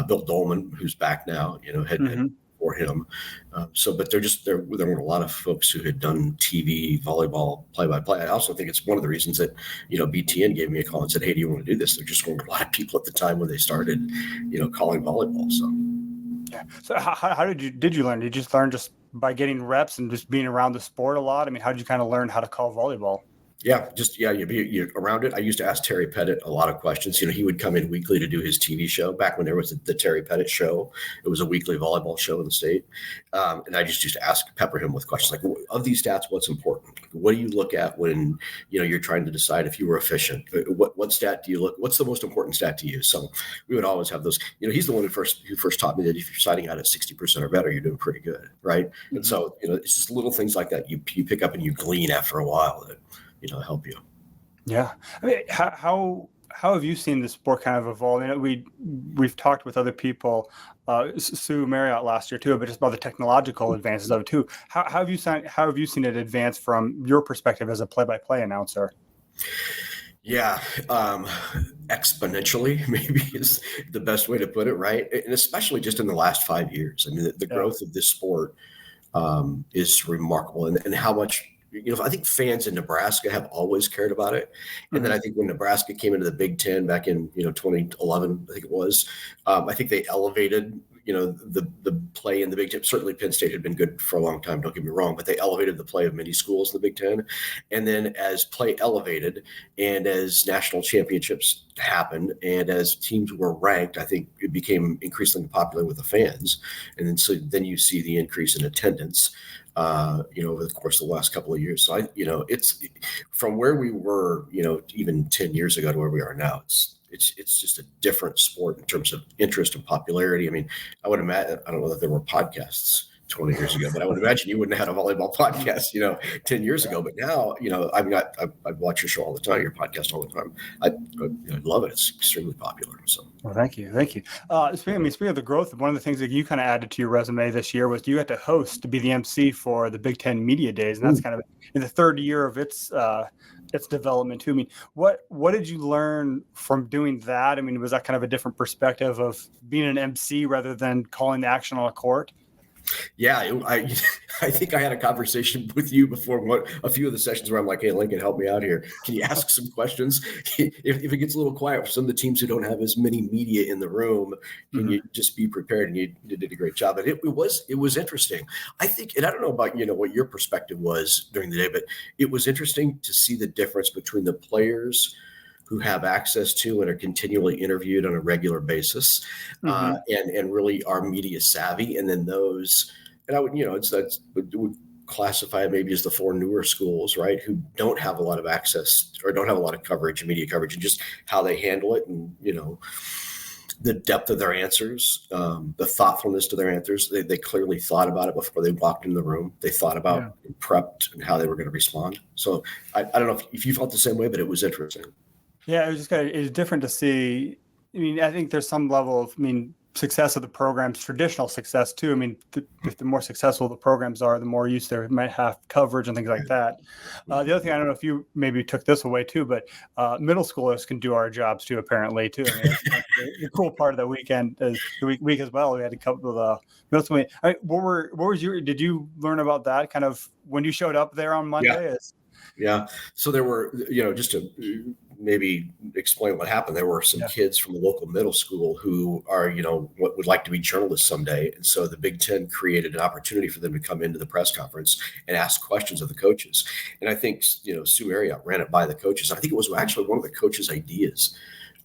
Bill Dolman, who's back now, had for him. But there were a lot of folks who had done TV, volleyball, play-by-play. I also think it's one of the reasons that, BTN gave me a call and said, hey, do you want to do this? There just weren't a lot of people at the time when they started, calling volleyball. So, yeah. So how did you learn? Did you just learn just by getting reps and just being around the sport a lot? I mean, how did you kind of learn how to call volleyball? Yeah, you're around it. I used to ask Terry Pettit a lot of questions. He would come in weekly to do his TV show. Back when there was the Terry Pettit show, it was a weekly volleyball show in the state. And I just used to pepper him with questions like, of these stats, what's important? What do you look at when, you're trying to decide if you were efficient? What stat do you look? What's the most important stat to you? So we would always have those. He's the one who first taught me that if you're citing out at 60% or better, you're doing pretty good, right? Mm-hmm. And so, it's just little things like that you pick up and you glean after a while that, help you. Yeah. I mean, how have you seen the sport kind of evolve? We've talked with other people, Sue Marriott last year too, but just about the technological advances of it too. How have you seen it advance from your perspective as a play-by-play announcer? Yeah. Exponentially maybe is the best way to put it. Right. And especially just in the last 5 years. I mean, the growth of this sport is remarkable, and how much, I think fans in Nebraska have always cared about it. And then I think when Nebraska came into the Big Ten back in, 2011, I think it was, I think they elevated, the play in the Big Ten. Certainly Penn State had been good for a long time, don't get me wrong, but they elevated the play of many schools in the Big Ten. And then as play elevated and as national championships happened and as teams were ranked, I think it became increasingly popular with the fans. And then you see the increase in attendance over the course of the last couple of years. So it's from where we were, even 10 years ago to where we are now, it's just a different sport in terms of interest and popularity. I mean, I would imagine, I don't know that there were podcasts 20 years ago, but I would imagine you wouldn't have had a volleyball podcast, 10 years ago. But now, I watch your show all the time, your podcast all the time. I love it. It's extremely popular. So, well, thank you. Speaking of the growth, one of the things that you kind of added to your resume this year was you had to be the MC for the Big Ten Media Days, and that's kind of in the third year of its development too. I mean, what did you learn from doing that? I mean, was that kind of a different perspective of being an MC rather than calling the action on a court? Yeah, I think I had a conversation with you before a few of the sessions where I'm like, hey, Lincoln, help me out here. Can you ask some questions? If it gets a little quiet for some of the teams who don't have as many media in the room, can you just be prepared? And you did a great job. But it was interesting. I think, and I don't know about, what your perspective was during the day, but it was interesting to see the difference between the players who have access to and are continually interviewed on a regular basis, and really are media savvy. And then those, and I would, would classify it maybe as the four newer schools, right, who don't have a lot of access or don't have a lot of coverage and media coverage, and just how they handle it, and the depth of their answers, the thoughtfulness to their answers. They clearly thought about it before they walked in the room. They thought about and prepped and how they were going to respond. So I don't know if you felt the same way, but it was interesting. Yeah, it was different to see. I mean, I think there's some level of, success of the programs, traditional success too. I mean, if the more successful the programs are, the more use they might have coverage and things like that. The other thing, I don't know if you maybe took this away too, but middle schoolers can do our jobs too, apparently too. I mean, the cool part of the weekend is the week as well. We had a couple of the middle school. Did you learn about that kind of when you showed up there on Monday? Yeah. So there were, just to maybe explain what happened. There were some kids from a local middle school who are, what would like to be journalists someday. And so the Big Ten created an opportunity for them to come into the press conference and ask questions of the coaches. And I think, Sue Marriott ran it by the coaches. I think it was actually one of the coaches' ideas.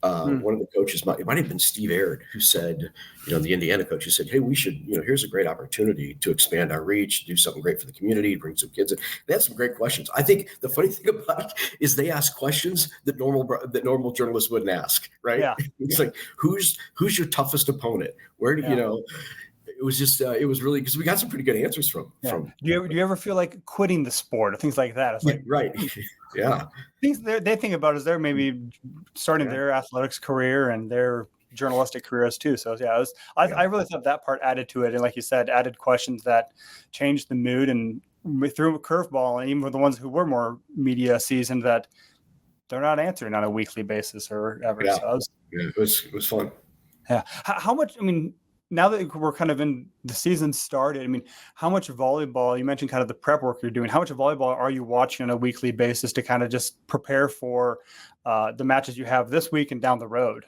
One of the coaches, it might have been Steve Aird, who said, the Indiana coach, who said, hey, we should, here's a great opportunity to expand our reach, do something great for the community, bring some kids in. They had some great questions. I think the funny thing about it is they ask questions that normal journalists wouldn't ask, right? Yeah. It's like, who's your toughest opponent? Where do it was just it was really, because we got some pretty good answers from. Do you ever feel like quitting the sport or things like that? It's like right. Yeah. Things they think about is they're maybe starting their athletics career and their journalistic careers too. So I really thought that part added to it. And like you said, added questions that changed the mood and threw a curveball. And even for the ones who were more media seasoned, that they're not answering on a weekly basis or ever. Yeah. So it was fun. Yeah. How much, now that we're kind of in the season started, how much volleyball, you mentioned kind of the prep work you're doing, how much volleyball are you watching on a weekly basis to kind of just prepare for the matches you have this week and down the road?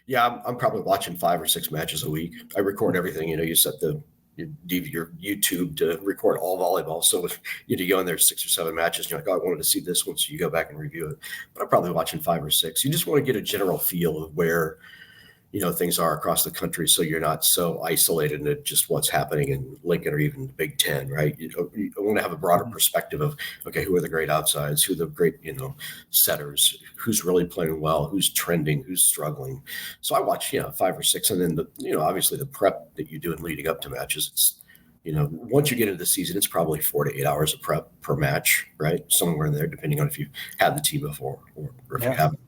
Yeah, I'm probably watching 5 or 6 matches a week. I record everything. You set your YouTube to record all volleyball. So if you go in there 6 or 7 matches, you're like, I wanted to see this one. So you go back and review it. But I'm probably watching 5 or 6. You just want to get a general feel of where things are across the country, so you're not so isolated into just what's happening in Lincoln or even the Big Ten, right? You want to have a broader perspective of, okay, who are the great outsides, who are the great, setters, who's really playing well, who's trending, who's struggling. So I watch, 5 or 6, and then obviously the prep that you do in leading up to matches. It's, once you get into the season, it's probably 4 to 8 hours of prep per match, right? Somewhere in there, depending on if you've had the team before or if you haven't.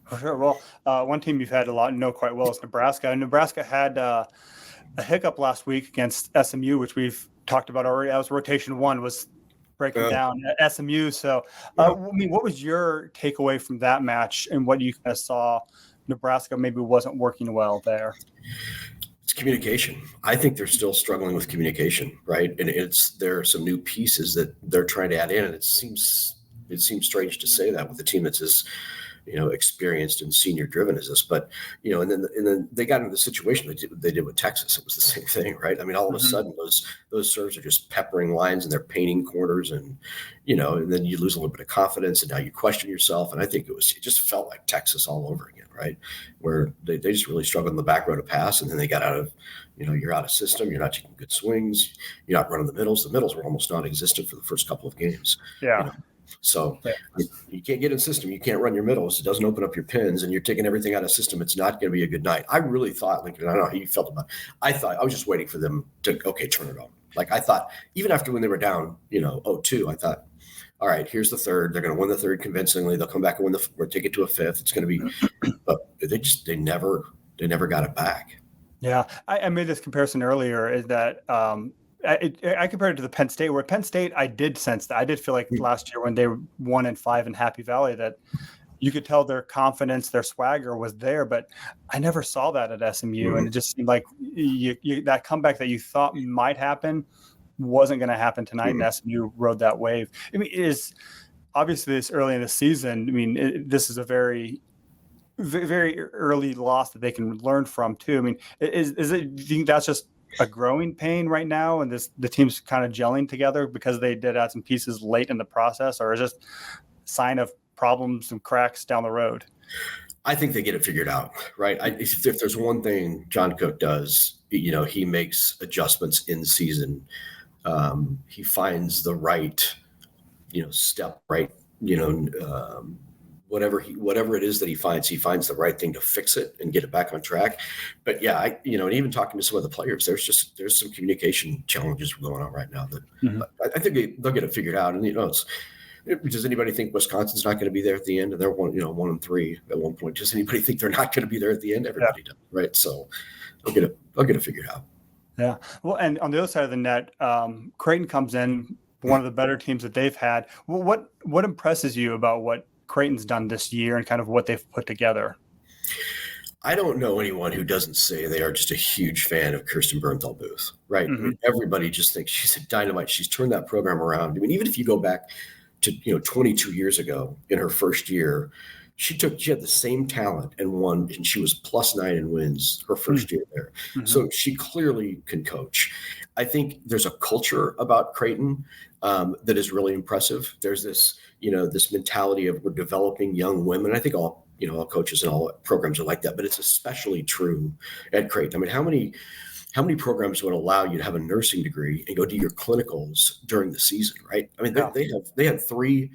For sure. Well, one team you've had a lot know quite well is Nebraska. And Nebraska had a hiccup last week against SMU, which we've talked about already. That was rotation 1, was breaking down at SMU. So, what was your takeaway from that match and what you kind of saw Nebraska maybe wasn't working well there? It's communication. I think they're still struggling with communication, right? And there are some new pieces that they're trying to add in, and it seems strange to say that with a team that's as experienced and senior driven as this, but and then they got into the situation they did with Texas. It was the same thing, right? All of a sudden those serves are just peppering lines and they're painting corners, and and then you lose a little bit of confidence, and now you question yourself. And I think it just felt like Texas all over again, right? Where they just really struggled in the back row to pass, and then they got out of you're out of system, you're not taking good swings, you're not running the middles. The middles were almost non-existent for the first couple of games. Yeah. So you can't get in system. You can't run your middles. It doesn't open up your pins, and you're taking everything out of system. It's not going to be a good night. I really thought, Lincoln, I don't know how you felt about it. I was just waiting for them to, turn it on. Like I thought, even after when they were down, 0-2, I thought, all right, here's the third. They're going to win the third convincingly. They'll come back and win or take it to a fifth. It's going to be, but they never got it back. Yeah. I made this comparison earlier is that, I compared it to the Penn State, where Penn State, I did sense that. I did feel like last year when they were 1-5 in Happy Valley that you could tell their confidence, their swagger was there, but I never saw that at SMU. And it just seemed like that comeback that you thought might happen wasn't going to happen tonight. And SMU rode that wave. It is obviously this early in the season. This is a very, very early loss that they can learn from too. Do you think that's just a growing pain right now, and the team's kind of gelling together because they did add some pieces late in the process, or is it just a sign of problems and cracks down the road? I think they get it figured out, right? If there's one thing John Cook does, he makes adjustments in season. He finds the right, step, right, whatever it is that he finds the right thing to fix it and get it back on track. But yeah, and even talking to some of the players, there's some communication challenges going on right now that I think they'll get it figured out. And does anybody think Wisconsin's not going to be there at the end? And they're 1-3 at one point. Does anybody think they're not going to be there at the end? Everybody does, right? So they'll get it figured out. Yeah. Well, and on the other side of the net, Creighton comes in, one of the better teams that they've had. Well, what impresses you about what Creighton's done this year and kind of what they've put together? I don't know anyone who doesn't say they are just a huge fan of Kirsten Bernthal Booth, right? Everybody just thinks she's a dynamite. She's turned that program around. Even if you go back to 22 years ago in her first year, She had the same talent and won, and she was +9 in wins her first year there. Mm-hmm. So she clearly can coach. I think there's a culture about Creighton that is really impressive. There's this, this mentality of we're developing young women. I think all coaches and all programs are like that, but it's especially true at Creighton. I mean, how many programs would allow you to have a nursing degree and go do your clinicals during the season, right? I mean, they have 3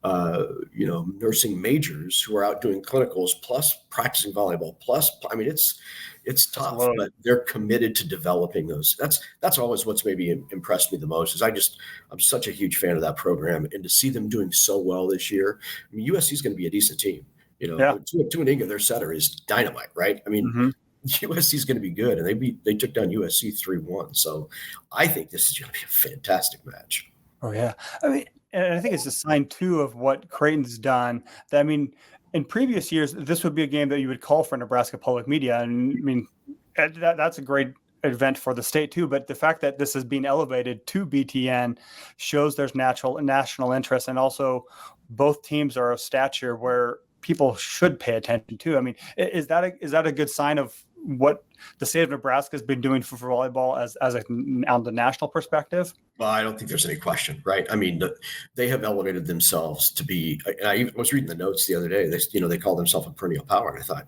nursing majors who are out doing clinicals plus practicing volleyball plus, I mean, it's tough, but they're committed to developing those. That's always what's maybe impressed me the most is I'm such a huge fan of that program, and to see them doing so well this year. I mean, USC is going to be a decent team, Tuaninga, their setter, is dynamite, right? I mean, USC is going to be good, and they took down USC 3-1. So I think this is going to be a fantastic match. Oh yeah. I mean, and I think it's a sign too of what Creighton's done. That, I mean, in previous years, this would be a game that you would call for Nebraska public media. And I mean, that's a great event for the state too. But the fact that this is being elevated to BTN shows there's national interest. And also both teams are of stature where people should pay attention to. I mean, is that a good sign of what the state of Nebraska has been doing for volleyball on the national perspective? Well, I don't think there's any question, right? I mean, they have elevated themselves to be. And I was reading the notes the other day. They call themselves a perennial power, and I thought,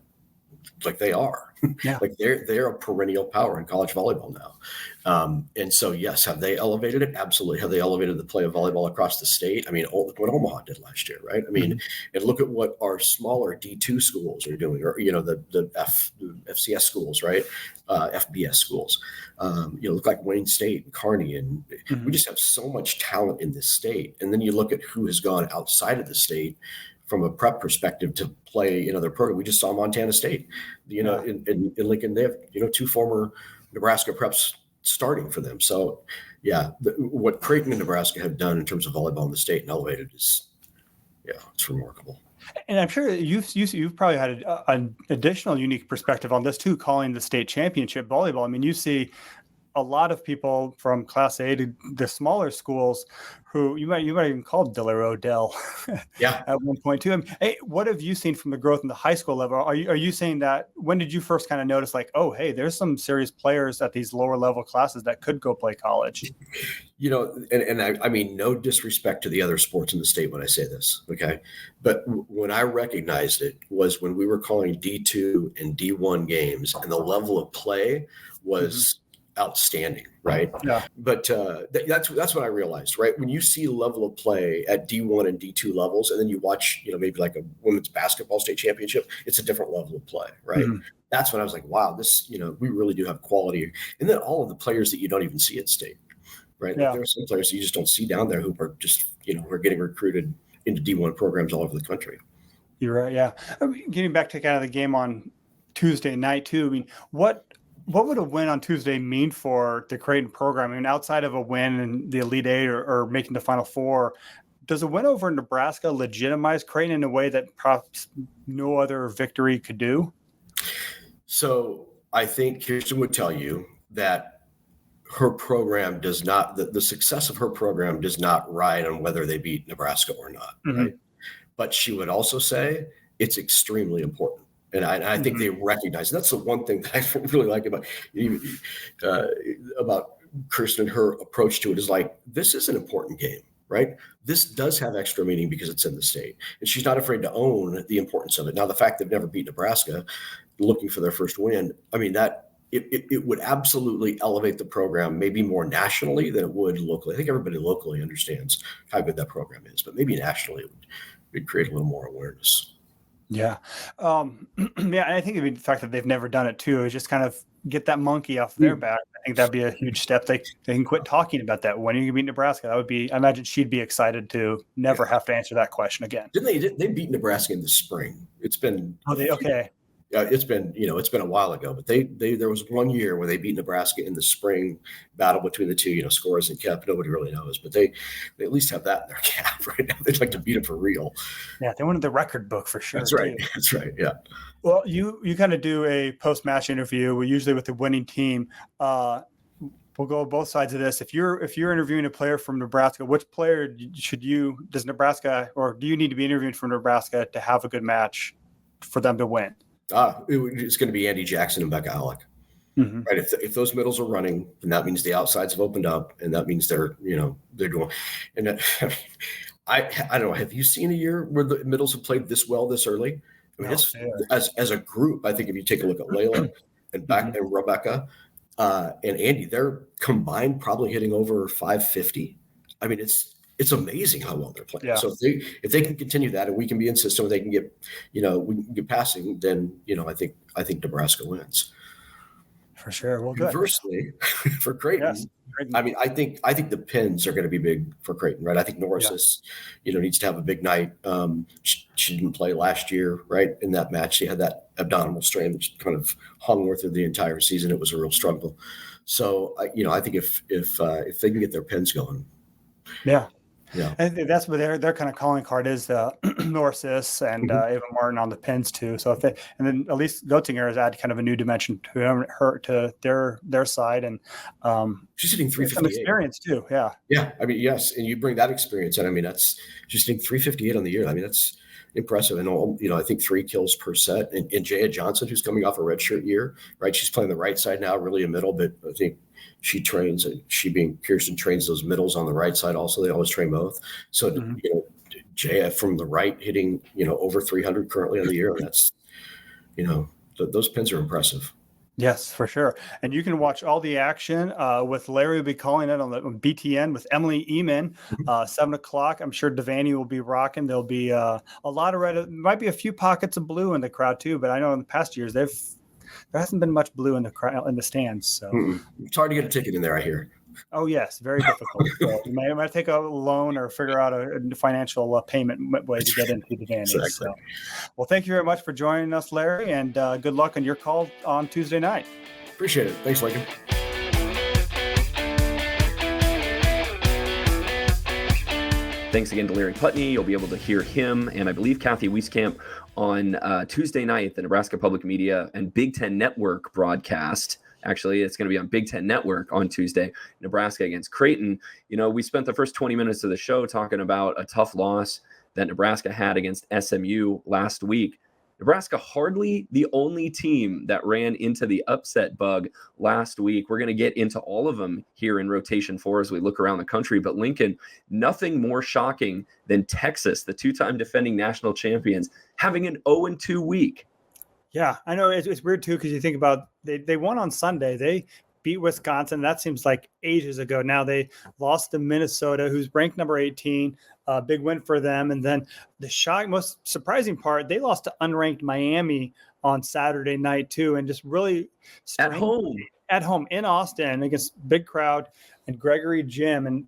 like, they are. Yeah. Like they're a perennial power in college volleyball now. And so, yes, have they elevated it? Absolutely. Have they elevated the play of volleyball across the state? I mean, look what Omaha did last year, right? I mean, and look at what our smaller D2 schools are doing, or, the FCS schools, right? FBS schools, look like Wayne State and Kearney. And we just have so much talent in this state. And then you look at who has gone outside of the state from a prep perspective to play in other programs. We just saw Montana State, in Lincoln. They have, 2 former Nebraska preps starting for them. So, what Creighton and Nebraska have done in terms of volleyball in the state and elevated is, it's remarkable. And I'm sure you've probably had an additional unique perspective on this too, calling the state championship volleyball. I mean, you see a lot of people from Class A to the smaller schools who you might even call Diller Odell at one point too. I mean, hey, what have you seen from the growth in the high school level? Are you saying that, when did you first kind of notice, like, oh, hey, there's some serious players at these lower level classes that could go play college? And I mean, no disrespect to the other sports in the state when I say this, okay? But when I recognized it was when we were calling D2 and D1 games, and the level of play was outstanding, right? Yeah. But that's what I realized, right? When you see the level of play at D1 and D2 levels, and then you watch, maybe like a women's basketball state championship, it's a different level of play, right? That's when I was like, wow, this, we really do have quality. And then all of the players that you don't even see at state, right? Yeah. Like, there are some players that you just don't see down there who are just, who are getting recruited into D1 programs all over the country. You're right. Yeah. I mean, getting back to kind of the game on Tuesday night too. I mean, what would a win on Tuesday mean for the Creighton program? I mean, outside of a win in the Elite Eight or making the Final Four, does a win over Nebraska legitimize Creighton in a way that perhaps no other victory could do? So I think Kirsten would tell you that her program does not, the success of her program does not ride on whether they beat Nebraska or not, right? But she would also say it's extremely important. And I think they recognize, and that's the one thing that I really like about Kirsten and her approach to it is like, this is an important game, right? This does have extra meaning because it's in the state. And she's not afraid to own the importance of it. Now, the fact they've never beat Nebraska, looking for their first win, I mean, that it would absolutely elevate the program, maybe more nationally than it would locally. I think everybody locally understands how good that program is, but maybe nationally it would create a little more awareness. Yeah. I think the fact that they've never done it too is just kind of get that monkey off their back. I think that'd be a huge step. They can quit talking about that. When are you going to beat Nebraska? That would be, I imagine she'd be excited to never have to answer that question again. Didn't they beat Nebraska in the spring? It's been, okay. It's been a while ago, but there was one year where they beat Nebraska in the spring battle between the two, scores and Kep. Nobody really knows, but they at least have that in their cap right now. They'd like to beat them for real. Yeah, they wanted the record book for sure. That's right. Too. That's right. Yeah. Well, you kind of do a post-match interview, usually with the winning team. we'll go both sides of this. If you're interviewing a player from Nebraska, which player does Nebraska, or do you need to be interviewing from Nebraska to have a good match for them to win? It's going to be Andy Jackson and Becca Alec. Mm-hmm. Right. If those middles are running, then that means the outsides have opened up, and that means they're doing. And that, I don't know. Have you seen a year where the middles have played this well this early? I mean, as a group, I think if you take a look at Layla and and Rebecca and Andy, they're combined probably hitting over 550. I mean, it's amazing how well they're playing. Yeah. So if they can continue that, and we can be in system, they can get we can get passing, then I think Nebraska wins. For sure. Well, good. Conversely, for Creighton, yes. I mean, I think the pins are going to be big for Creighton, right? I think Norris needs to have a big night. She didn't play last year, right? In that match, she had that abdominal strain that kind of hung with her the entire season. It was a real struggle. So, I think if they can get their pins going, yeah, and that's what their kind of calling card is, Norris and Ava Martin on the pins too. So and then at least Goettinger has added kind of a new dimension to their side, and she's hitting 358. Some experience too, yeah. Yeah, I mean, yes, and you bring that experience, and I mean she's hitting 358 on the year. I mean, that's impressive, and I think 3 kills per set. And Jaya Johnson, who's coming off a redshirt year, right? She's playing the right side now, really a middle, but I think she trains, she being Pearson trains those middles on the right side. Also, they always train both. So, Jaya from the right hitting, over 300 currently on the year. And that's, those pins are impressive. Yes, for sure. And you can watch all the action with Larry will be calling it on BTN with Emily Eman, 7:00. I'm sure Devaney will be rocking. There'll be a lot of red. There might be a few pockets of blue in the crowd too, but I know in the past years there hasn't been much blue in the stands. So it's hard to get a ticket in there, I hear. Oh yes, very difficult. So you might take a loan or figure out a financial payment way to get into the Devaney. Exactly. So, well, thank you very much for joining us, Larry, and good luck on your call on Tuesday night. Appreciate it. Thanks, Lincoln. Thanks again to Larry Punteney. You'll be able to hear him and I believe Kathy Wieskamp on Tuesday night, the Nebraska Public Media and Big Ten Network broadcast. Actually, it's going to be on Big Ten Network on Tuesday, Nebraska against Creighton. We spent the first 20 minutes of the show talking about a tough loss that Nebraska had against SMU last week. Nebraska hardly the only team that ran into the upset bug last week. We're going to get into all of them here in Rotation 4 as we look around the country. But Lincoln, nothing more shocking than Texas, the 2-time defending national champions, having an 0-2 week. Yeah, I know it's weird too because you think about they won on Sunday. They beat Wisconsin. That seems like ages ago. Now they lost to Minnesota, who's ranked number 18. Big win for them. And then the most surprising part, they lost to unranked Miami on Saturday night too, and just really at home in Austin against big crowd and Gregory Jim. And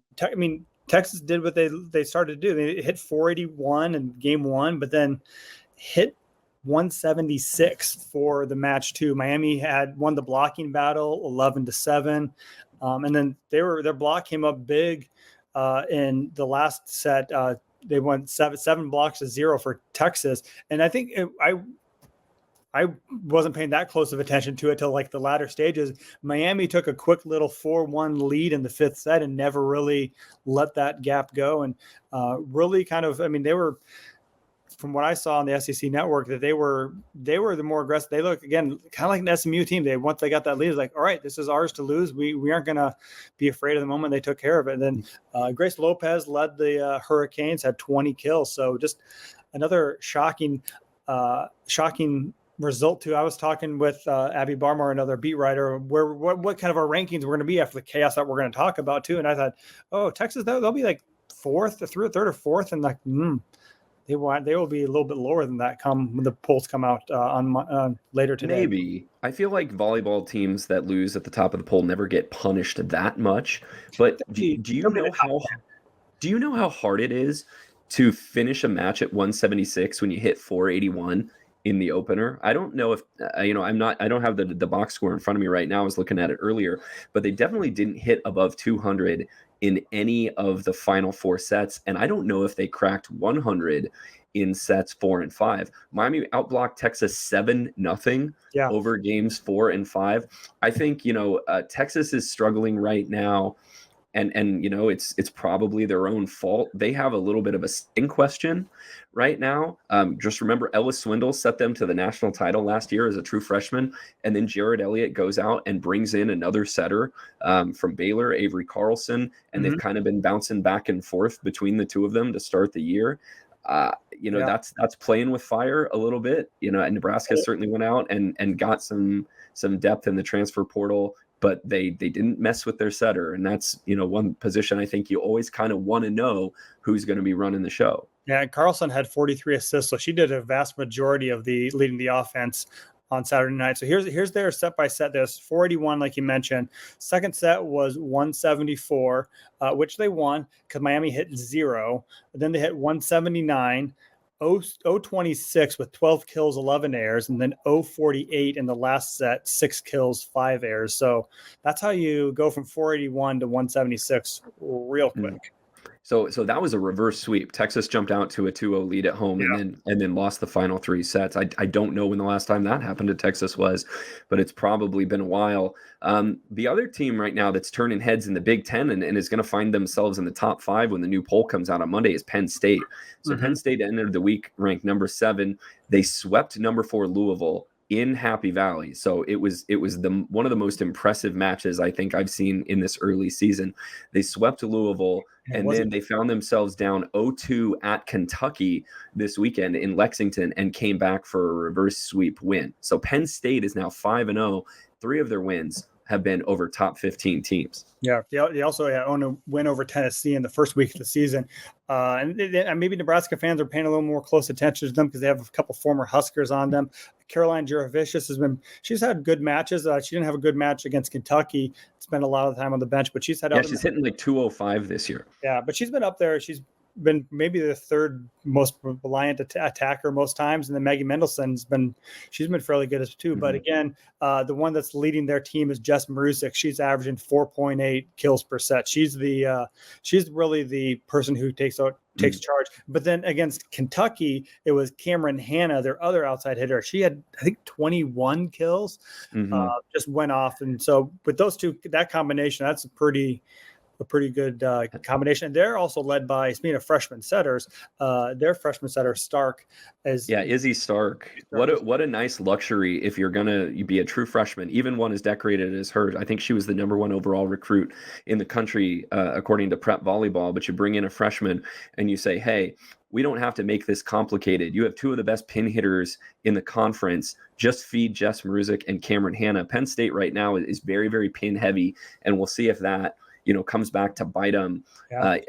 Texas did what they started to do. They hit 481 in game 1, but then hit 176 for the match too. Miami had won the blocking battle 11-7. And then their block came up big in the last set. They won 7 blocks to 0 for Texas. And I think I wasn't paying that close of attention to it till like the latter stages. Miami took a quick little 4-1 lead in the 5th set and never really let that gap go. And really kind of, they were, from what I saw on the SEC network, that they were the more aggressive. They look, again, kind of like an SMU team. Once they got that lead, it's like, all right, this is ours to lose. We aren't going to be afraid of the moment. They took care of it. And then Grace Lopez led the Hurricanes, had 20 kills. So just another shocking result too. I was talking with Abby Barmar, another beat writer, what kind of our rankings were going to be after the chaos that we're going to talk about too. And I thought, oh, Texas, they'll be like third or fourth, and like, They will be a little bit lower than that when the polls come out on later today. Maybe. I feel like volleyball teams that lose at the top of the poll never get punished that much. But do you know how hard it is to finish a match at 176 when you hit 481 in the opener? I don't know if I don't have the box score in front of me right now. I was looking at it earlier, but they definitely didn't hit above 200 in any of the final 4 sets. And I don't know if they cracked 100 in sets 4 and 5. Miami outblocked Texas 7-0 over games 4 and 5. I think, Texas is struggling right now. And it's probably their own fault. They have a little bit of a in question right now. Just remember, Ellis Swindle set them to the national title last year as a true freshman, and then Jared Elliott goes out and brings in another setter from Baylor, Avery Carlson, and they've kind of been bouncing back and forth between the two of them to start the year. That's playing with fire a little bit. And Nebraska certainly went out and got some depth in the transfer portal. But they didn't mess with their setter. And that's, one position I think you always kind of want to know who's going to be running the show. Yeah, and Carlson had 43 assists. So she did a vast majority of the leading the offense on Saturday night. So here's their set by set. There's 481, like you mentioned. Second set was 174, which they won because Miami hit 0. Then they hit 179. 0-26 with 12 kills, 11 errors, and then 0-48 in the last set, 6 kills, 5 errors. So that's how you go from 481 to 176 real quick. So that was a reverse sweep. Texas jumped out to a 2-0 lead at home and then lost the final 3 sets. I don't know when the last time that happened to Texas was, but it's probably been a while. The other team right now that's turning heads in the Big Ten and is going to find themselves in the top 5 when the new poll comes out on Monday is Penn State. So Penn State ended the week ranked number 7. They swept number 4 Louisville in Happy Valley. So it was one of the most impressive matches I think I've seen in this early season. They swept Louisville, and then they found themselves down 0-2 at Kentucky this weekend in Lexington and came back for a reverse sweep win. So Penn State is now 5-0. 3 of their wins have been over top 15 teams. Yeah, they also own a win over Tennessee in the first week of the season. And maybe Nebraska fans are paying a little more close attention to them because they have a couple former Huskers on them. Caroline Juravicius she's had good matches. She didn't have a good match against Kentucky. Spent a lot of time on the bench, but she's had she's hitting like 205 this year. Yeah, but she's been up there. She's been maybe the third most reliant attacker most times, and then Maggie Mendelson's been fairly good as too. But again, the one that's leading their team is Jess Marusik. She's averaging 4.8 kills per set. She's really the person who takes charge. But then against Kentucky, it was Cameron Hanna, their other outside hitter. She had, I think, 21 kills, just went off. And so with those two, that combination, that's a pretty good combination. They're also led by, speaking of freshman setters, their freshman setter Stark Izzy Stark. What a nice luxury if you're gonna be a true freshman, even one as decorated as her. I think she was the number 1 overall recruit in the country according to Prep Volleyball. But you bring in a freshman and you say, hey, we don't have to make this complicated. You have 2 of the best pin hitters in the conference. Just feed Jess Marusik and Cameron Hanna. Penn State right now is very, very pin heavy, and we'll see if that comes back to bite them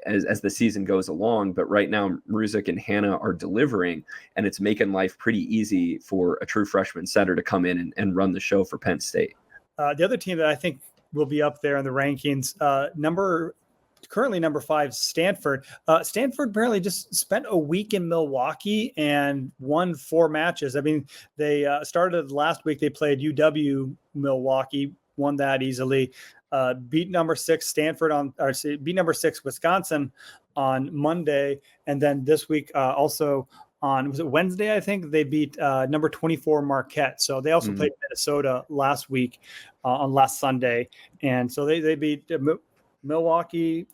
as the season goes along. But right now, Marusik and Hanna are delivering, and it's making life pretty easy for a true freshman setter to come in and run the show for Penn State. The other team that I think will be up there in the rankings, currently number 5, Stanford. Stanford apparently just spent a week in Milwaukee and won 4 matches. I mean, they started last week. They played UW Milwaukee, won that easily. Beat number 6 beat number 6 Wisconsin on Monday, and then this week also on Wednesday, I think they beat number 24 Marquette. So they also played Minnesota last week on last Sunday, and so they beat Milwaukee,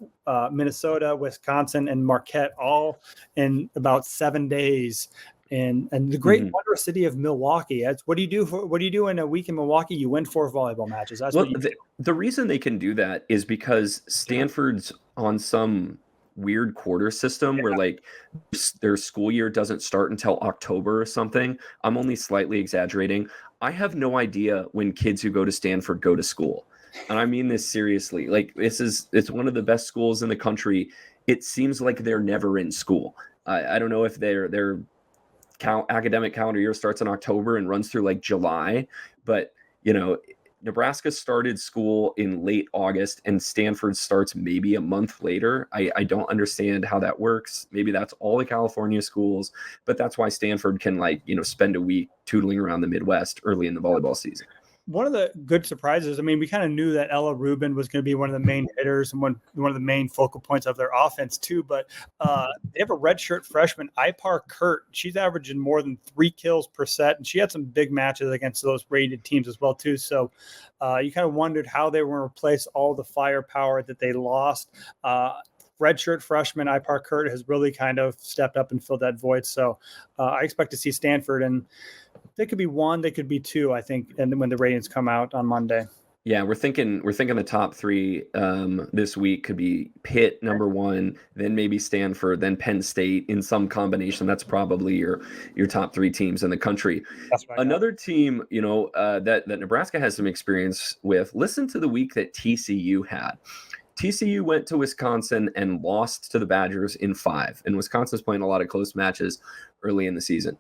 Minnesota, Wisconsin, and Marquette all in about 7 days. And the great wondrous city of Milwaukee. What do you do in a week in Milwaukee? You win 4 volleyball matches. That's what you do. The reason they can do that is because Stanford's on some weird quarter system where like their school year doesn't start until October or something. I'm only slightly exaggerating. I have no idea when kids who go to Stanford go to school. And I mean this seriously. Like it's one of the best schools in the country. It seems like they're never in school. I don't know if they're academic calendar year starts in October and runs through like July, but Nebraska started school in late August and Stanford starts maybe a month later. I don't understand how that works. Maybe that's all the California schools, but that's why Stanford can spend a week tootling around the Midwest early in the volleyball season. one of the good surprises, I mean, we kind of knew that Ella Rubin was going to be one of the main hitters and one of the main focal points of their offense too. But they have a redshirt freshman, Ipar Kurt. She's averaging more than 3 kills per set, and she had some big matches against those rated teams as well too. So you kind of wondered how they were going to replace all the firepower that they lost. Redshirt freshman Ipar Kurt has really kind of stepped up and filled that void. So I expect to see Stanford, and they could be 1, they could be 2, I think, and when the ratings come out on Monday. Yeah, we're thinking the top 3 this week could be Pitt number 1, then maybe Stanford, then Penn State in some combination. That's probably your top 3 teams in the country. Another team, that Nebraska has some experience with. Listen to the week that TCU had. TCU went to Wisconsin and lost to the Badgers in 5, and Wisconsin's playing a lot of close matches early in the season.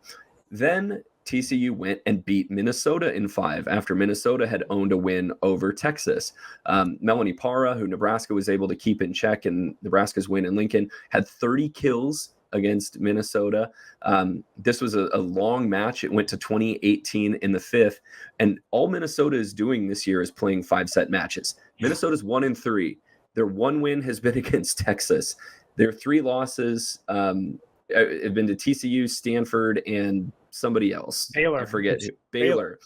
Then TCU went and beat Minnesota in 5 after Minnesota had owned a win over Texas. Melanie Parra, who Nebraska was able to keep in check in Nebraska's win in Lincoln, had 30 kills against Minnesota. This was a long match. It went to 20-18 in the 5th, and all Minnesota is doing this year is playing 5-set matches. Minnesota's 1-3. Their 1 win has been against Texas. Their 3 losses have been to TCU, Stanford, and somebody else. Baylor. I forget. Baylor.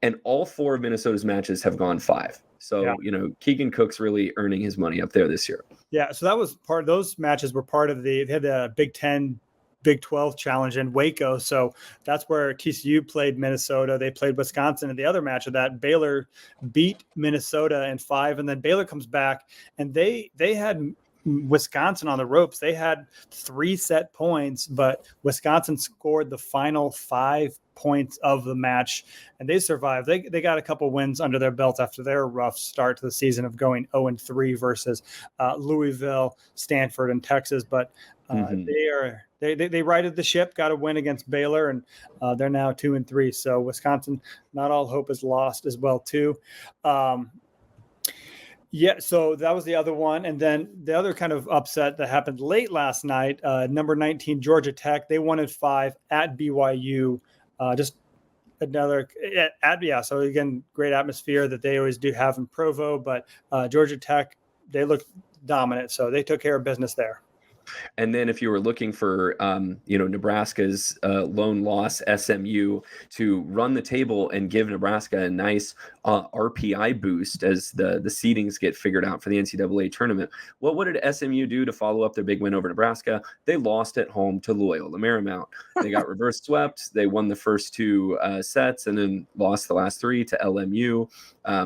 And all 4 of Minnesota's matches have gone 5. So, Keegan Cook's really earning his money up there this year. Yeah, so that was part of those matches were part of they had the Big 10, Big 12 challenge in Waco. So that's where TCU played Minnesota. They played Wisconsin in the other match of that. Baylor beat Minnesota in 5, and then Baylor comes back, and they had Wisconsin on the ropes. They had 3 set points, but Wisconsin scored the final 5 points of the match, and they survived. They got a couple wins under their belt after their rough start to the season of going 0-3 versus Louisville, Stanford, and Texas. But they righted the ship, got a win against Baylor, and they're now 2-3. So Wisconsin, not all hope is lost as well too. Yeah, so that was the other one. And then the other kind of upset that happened late last night, number 19, Georgia Tech, they won in 5 at BYU. Just another so again, great atmosphere that they always do have in Provo, but Georgia Tech, they look dominant. So they took care of business there. And then if you were looking for, Nebraska's lone loss, SMU, to run the table and give Nebraska a nice RPI boost as the seedings get figured out for the NCAA tournament, what did SMU do to follow up their big win over Nebraska? They lost at home to Loyola Marymount. They got reverse swept. They won the first 2 sets and then lost the last 3 to LMU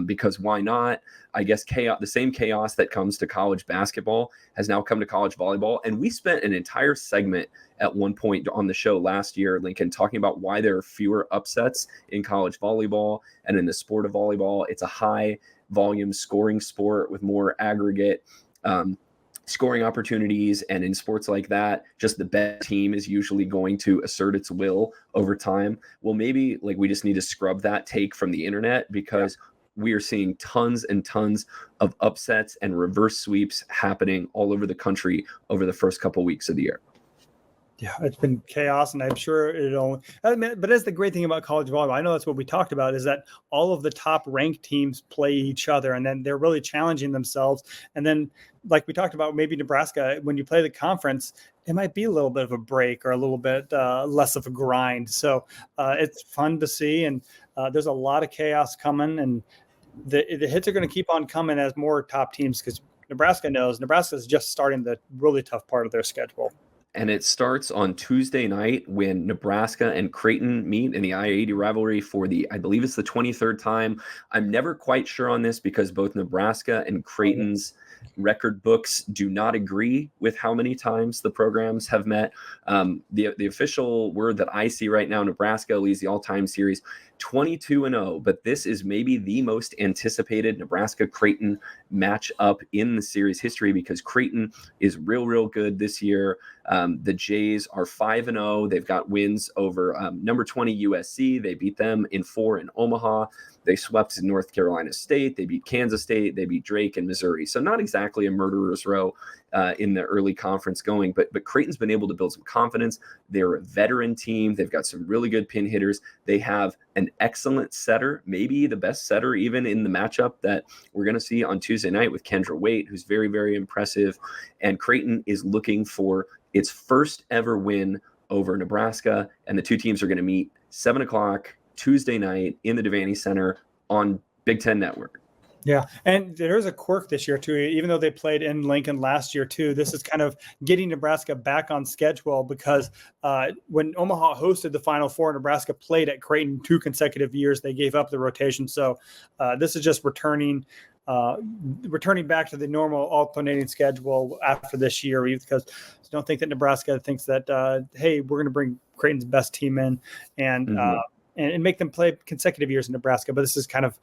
because why not? I guess the same chaos that comes to college basketball has now come to college volleyball. And we spent an entire segment at one point on the show last year, Lincoln, talking about why there are fewer upsets in college volleyball and in the sport of volleyball. It's a high volume scoring sport with more aggregate scoring opportunities. And in sports like that, just the best team is usually going to assert its will over time. Well, maybe we just need to scrub that take from the internet because we are seeing tons and tons of upsets and reverse sweeps happening all over the country over the first couple weeks of the year. Yeah, it's been chaos, and I'm sure but that's the great thing about college volleyball. I know that's what we talked about, is that all of the top ranked teams play each other, and then they're really challenging themselves. And then, like we talked about, maybe Nebraska, when you play the conference, it might be a little bit of a break or a little bit less of a grind. So it's fun to see, and there's a lot of chaos coming, and the hits are going to keep on coming as more top teams, because Nebraska is just starting the really tough part of their schedule. And it starts on Tuesday night when Nebraska and Creighton meet in the I-80 rivalry for I believe it's the 23rd time. I'm never quite sure on this because both Nebraska and Creighton's record books do not agree with how many times the programs have met. The official word that I see right now, Nebraska leads the all-time series 22-0, but this is maybe the most anticipated Nebraska-Creighton matchup in the series history because Creighton is real good this year. The Jays are 5-0. They've got wins over number 20 USC. They beat them in 4 in Omaha. They swept North Carolina State. They beat Kansas State. They beat Drake and Missouri. So not exactly a murderer's row in the early conference going. But Creighton's been able to build some confidence. They're a veteran team. They've got some really good pin hitters. They have an excellent setter, maybe the best setter even in the matchup that we're going to see on Tuesday night with Kendra Waite, who's very, very impressive. And Creighton is looking for its first ever win over Nebraska. And the two teams are going to meet 7 o'clock Tuesday night in the Devaney Center on Big Ten Network. Yeah, and there's a quirk this year too. Even though they played in Lincoln last year too, this is kind of getting Nebraska back on schedule because when Omaha hosted the Final Four, Nebraska played at Creighton 2 consecutive years. They gave up the rotation, so this is just returning back to the normal alternating schedule after this year. Because I don't think that Nebraska thinks that hey, we're going to bring Creighton's best team in and make them play consecutive years in Nebraska. But this is kind of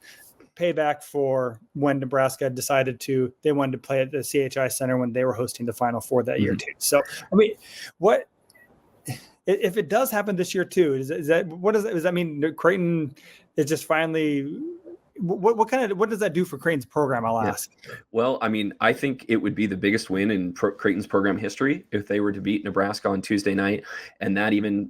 payback for when Nebraska decided they wanted to play at the CHI Center when they were hosting the Final Four that year too. So, I mean, what if it does happen this year too? Does that mean Creighton is just finally? What does that do for Creighton's program? I'll ask. Well, I mean, I think it would be the biggest win in Creighton's program history if they were to beat Nebraska on Tuesday night, and that even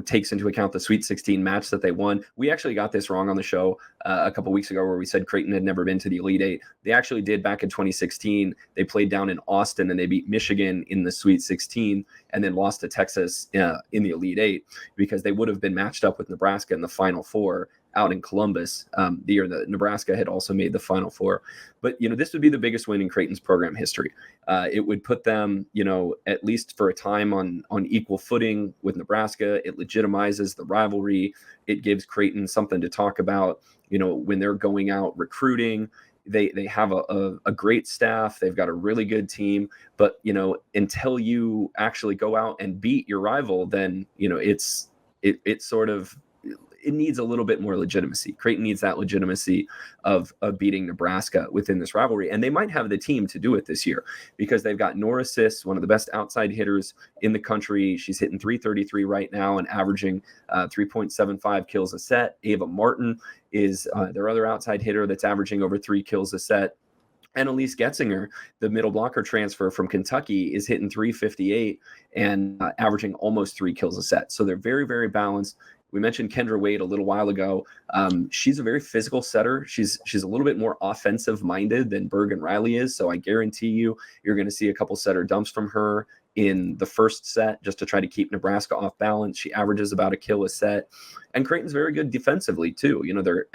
takes into account the Sweet 16 match that they won. We actually got this wrong on the show a couple weeks ago, where we said Creighton had never been to the Elite Eight. They actually did back in 2016. They played down in Austin and they beat Michigan in the Sweet 16, and then lost to Texas in the Elite Eight because they would have been matched up with Nebraska in the Final Four out in Columbus the year that Nebraska had also made the Final Four. But, this would be the biggest win in Creighton's program history. It would put them, at least for a time on equal footing with Nebraska. It legitimizes the rivalry. It gives Creighton something to talk about, when they're going out recruiting. They have a great staff. They've got a really good team. But, until you actually go out and beat your rival, then, it's sort of, it needs a little bit more legitimacy. Creighton needs that legitimacy of beating Nebraska within this rivalry. And they might have the team to do it this year because they've got Nora Sis, one of the best outside hitters in the country. She's hitting .333 right now and averaging 3.75 kills a set. Ava Martin is their other outside hitter that's averaging over 3 kills a set. And Elise Getzinger, the middle blocker transfer from Kentucky, is hitting .358 and averaging almost 3 kills a set. So they're very, very balanced. We mentioned Kendra Waite a little while ago. She's a very physical setter. She's a little bit more offensive minded than Bergen Riley is. So I guarantee you're going to see a couple setter dumps from her in the first set just to try to keep Nebraska off balance. She averages about a kill a set. And Creighton's very good defensively too. They're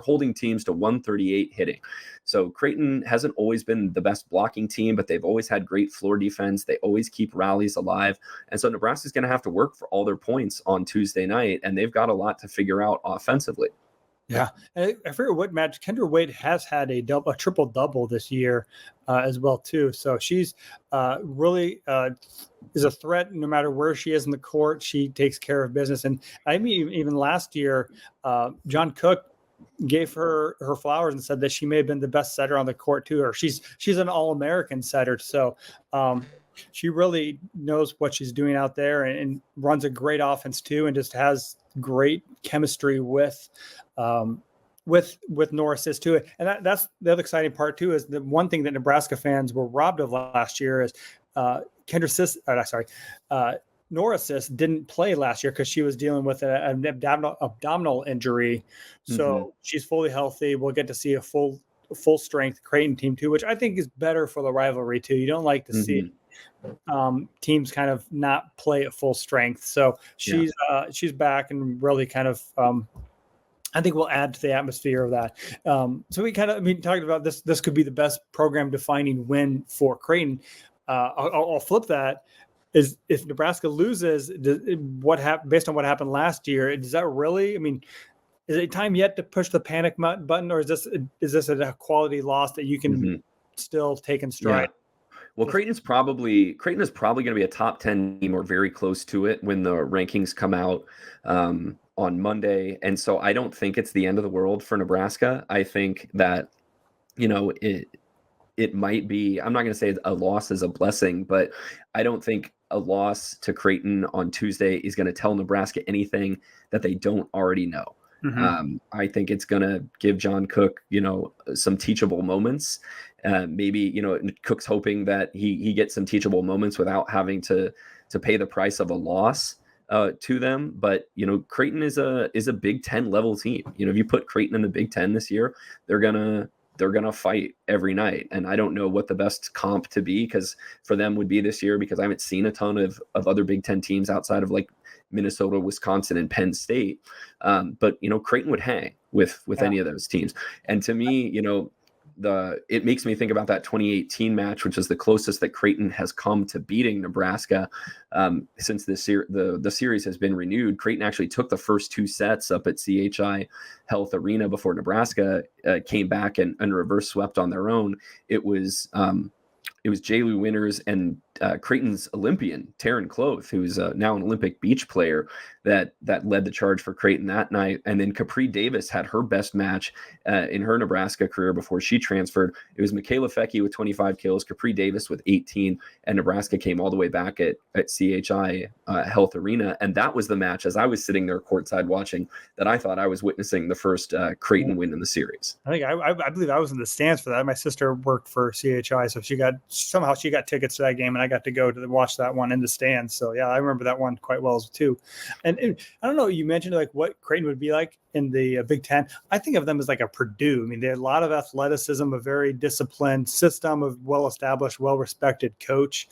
holding teams to 138 hitting. So Creighton hasn't always been the best blocking team, but they've always had great floor defense. They always keep rallies alive. And so Nebraska's going to have to work for all their points on Tuesday night, and they've got a lot to figure out offensively. Yeah, and I forget what match. Kendra Waite has had a triple double this year as well too. So she's really is a threat no matter where she is in the court. She takes care of business. And I mean, even last year, John Cook gave her flowers and said that she may have been the best setter on the court too, or she's an All-American setter. So she really knows what she's doing out there and runs a great offense too, and just has great chemistry with Nora Sis too. And that's the other exciting part too, is the one thing that Nebraska fans were robbed of last year is Nora Sis didn't play last year because she was dealing with an abdominal injury. So she's fully healthy. We'll get to see a full strength Creighton team too, which I think is better for the rivalry too. You don't like to see teams kind of not play at full strength. So she's back and really kind of I think we'll add to the atmosphere of that. So we talked about this. This could be the best program defining win for Creighton. I'll flip that. Is if Nebraska loses, based on what happened last year, does that really? I mean, is it time yet to push the panic button, or is this a quality loss that you can still take in stride? Yeah. Well, Creighton is probably going to be a top 10 team or very close to it when the rankings come out on Monday. And so I don't think it's the end of the world for Nebraska. I think that, it might be, I'm not going to say a loss is a blessing, but I don't think a loss to Creighton on Tuesday is going to tell Nebraska anything that they don't already know. I think it's going to give John Cook, some teachable moments. Maybe, Cook's hoping that he gets some teachable moments without having to pay the price of a loss to them. But, Creighton is a Big Ten level team. If you put Creighton in the Big Ten this year, they're going to fight every night. And I don't know what the best comp to be because for them would be this year, because I haven't seen a ton of other Big Ten teams outside of like Minnesota, Wisconsin, and Penn State. But, Creighton would hang with any of those teams. And to me, it makes me think about that 2018 match, which is the closest that Creighton has come to beating Nebraska since the series has been renewed. Creighton actually took the first 2 sets up at CHI Health Arena before Nebraska came back and reverse swept on their own. It was J. Lou Winters and Creighton's Olympian, Taryn Cloth, who's now an Olympic beach player, that led the charge for Creighton that night. And then Capri Davis had her best match in her Nebraska career before she transferred. It was Michaela Fecke with 25 kills, Capri Davis with 18, and Nebraska came all the way back at CHI Health Arena. And that was the match, as I was sitting there courtside watching, that I thought I was witnessing the first Creighton win in the series. I think I believe I was in the stands for that. My sister worked for CHI, so she got tickets to that game, and I got to go to watch that one in the stands. So yeah, I remember that one quite well too. And I don't know, you mentioned like what Creighton would be like in the Big Ten. I think of them as like a Purdue. I mean, they had a lot of athleticism, a very disciplined system, of well-established, well-respected coach.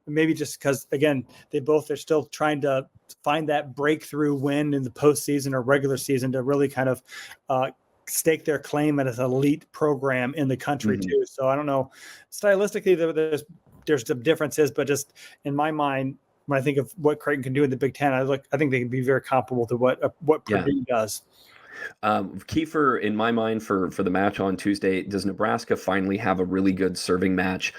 Maybe just because, again, they're still trying to find that breakthrough win in the postseason or regular season to really kind of stake their claim as an elite program in the country too. So I don't know, stylistically there's some differences, but just in my mind, when I think of what Creighton can do in the Big Ten, I think they can be very comparable to what Purdue does. Kiefer, in my mind, for the match on Tuesday, does Nebraska finally have a really good serving match?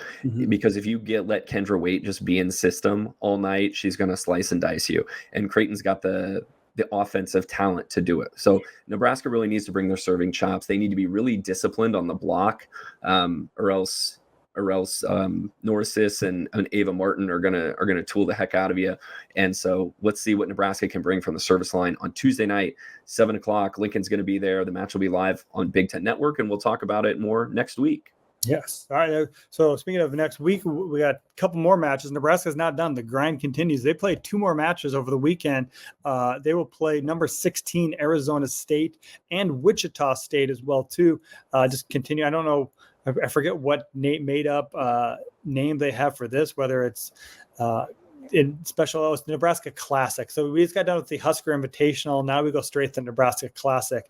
Because if you let Kendra Waite just be in system all night, she's going to slice and dice you. And Creighton's got the offensive talent to do it. So Nebraska really needs to bring their serving chops. They need to be really disciplined on the block, or else Norris and Ava Martin are gonna tool the heck out of you. And so let's see what Nebraska can bring from the service line on Tuesday night, 7:00. Lincoln's going to be there. The match will be live on Big Ten Network, and we'll talk about it more next week. Yes. All right. So speaking of next week, we got a couple more matches. Nebraska's not done. The grind continues. They play 2 more matches over the weekend. They will play number 16 Arizona State and Wichita State as well too. Just continue. I don't know. I forget what made up name they have for this, whether it's in special, it's Nebraska Classic. So we just got done with the Husker Invitational. Now we go straight to Nebraska Classic.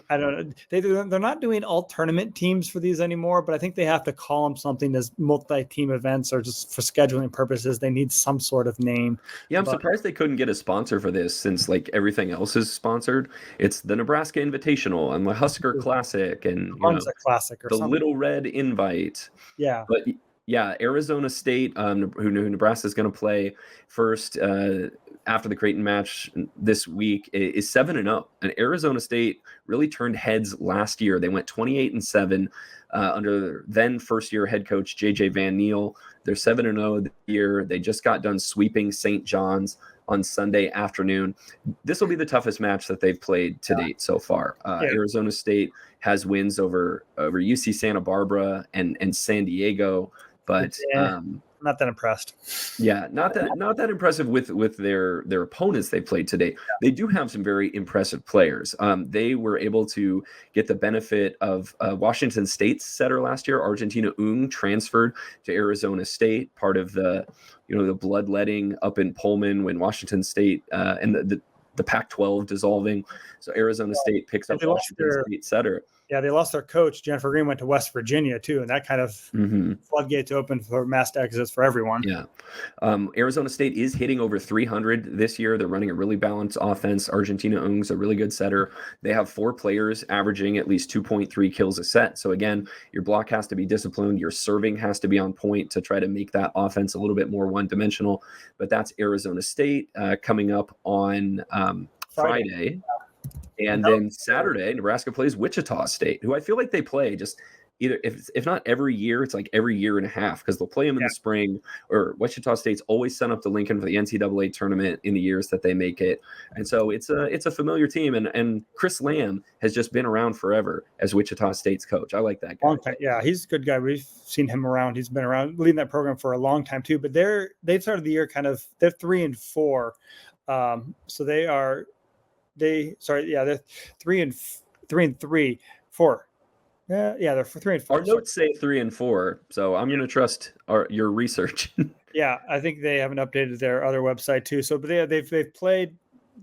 I don't know. They're not doing all tournament teams for these anymore, but I think they have to call them something as multi-team events, or just for scheduling purposes, they need some sort of name. Yeah, I'm surprised they couldn't get a sponsor for this, since like everything else is sponsored. It's the Nebraska Invitational and the Husker Classic and Classic or the something. Little Red Invite. Yeah. But yeah, Arizona State, who Nebraska is going to play first after the Creighton match this week, is 7-0. And Arizona State really turned heads last year. They went 28-7 under then first-year head coach J.J. Van Neel. They're 7-0 this year. They just got done sweeping St. John's on Sunday afternoon. This will be the toughest match that they've played to date so far. Arizona State has wins over UC Santa Barbara and San Diego. But not that impressed. Yeah, not that impressive with their opponents they played today. They do have some very impressive players. They were able to get the benefit of Washington State's setter last year. Argentina Ung transferred to Arizona State, part of the bloodletting up in Pullman when Washington State and the Pac-12 dissolving. So Arizona State picks up Washington State setter. Yeah, they lost their coach. Jennifer Green went to West Virginia too, and that kind of floodgates open for mass exits for everyone. Yeah, Arizona State is hitting over 300 this year. They're running a really balanced offense. Argentina Ung's a really good setter. They have 4 players averaging at least 2.3 kills a set. So again, your block has to be disciplined. Your serving has to be on point to try to make that offense a little bit more one-dimensional. But that's Arizona State coming up on Friday. And then Saturday, Nebraska plays Wichita State, who I feel like they play just either if not every year, it's like every year and a half, because they'll play them in the spring, or Wichita State's always sent up to Lincoln for the NCAA tournament in the years that they make it. And so it's a familiar team. And Chris Lamb has just been around forever as Wichita State's coach. I like that guy. Long time. Yeah, he's a good guy. We've seen him around. He's been around leading that program for a long time too. But they started the year they're 3-4. So they're 3-3, 4. Yeah, they're 3-4. Our notes say 3-4, so I'm going to trust your research. Yeah, I think they haven't updated their other website too. So, but they've played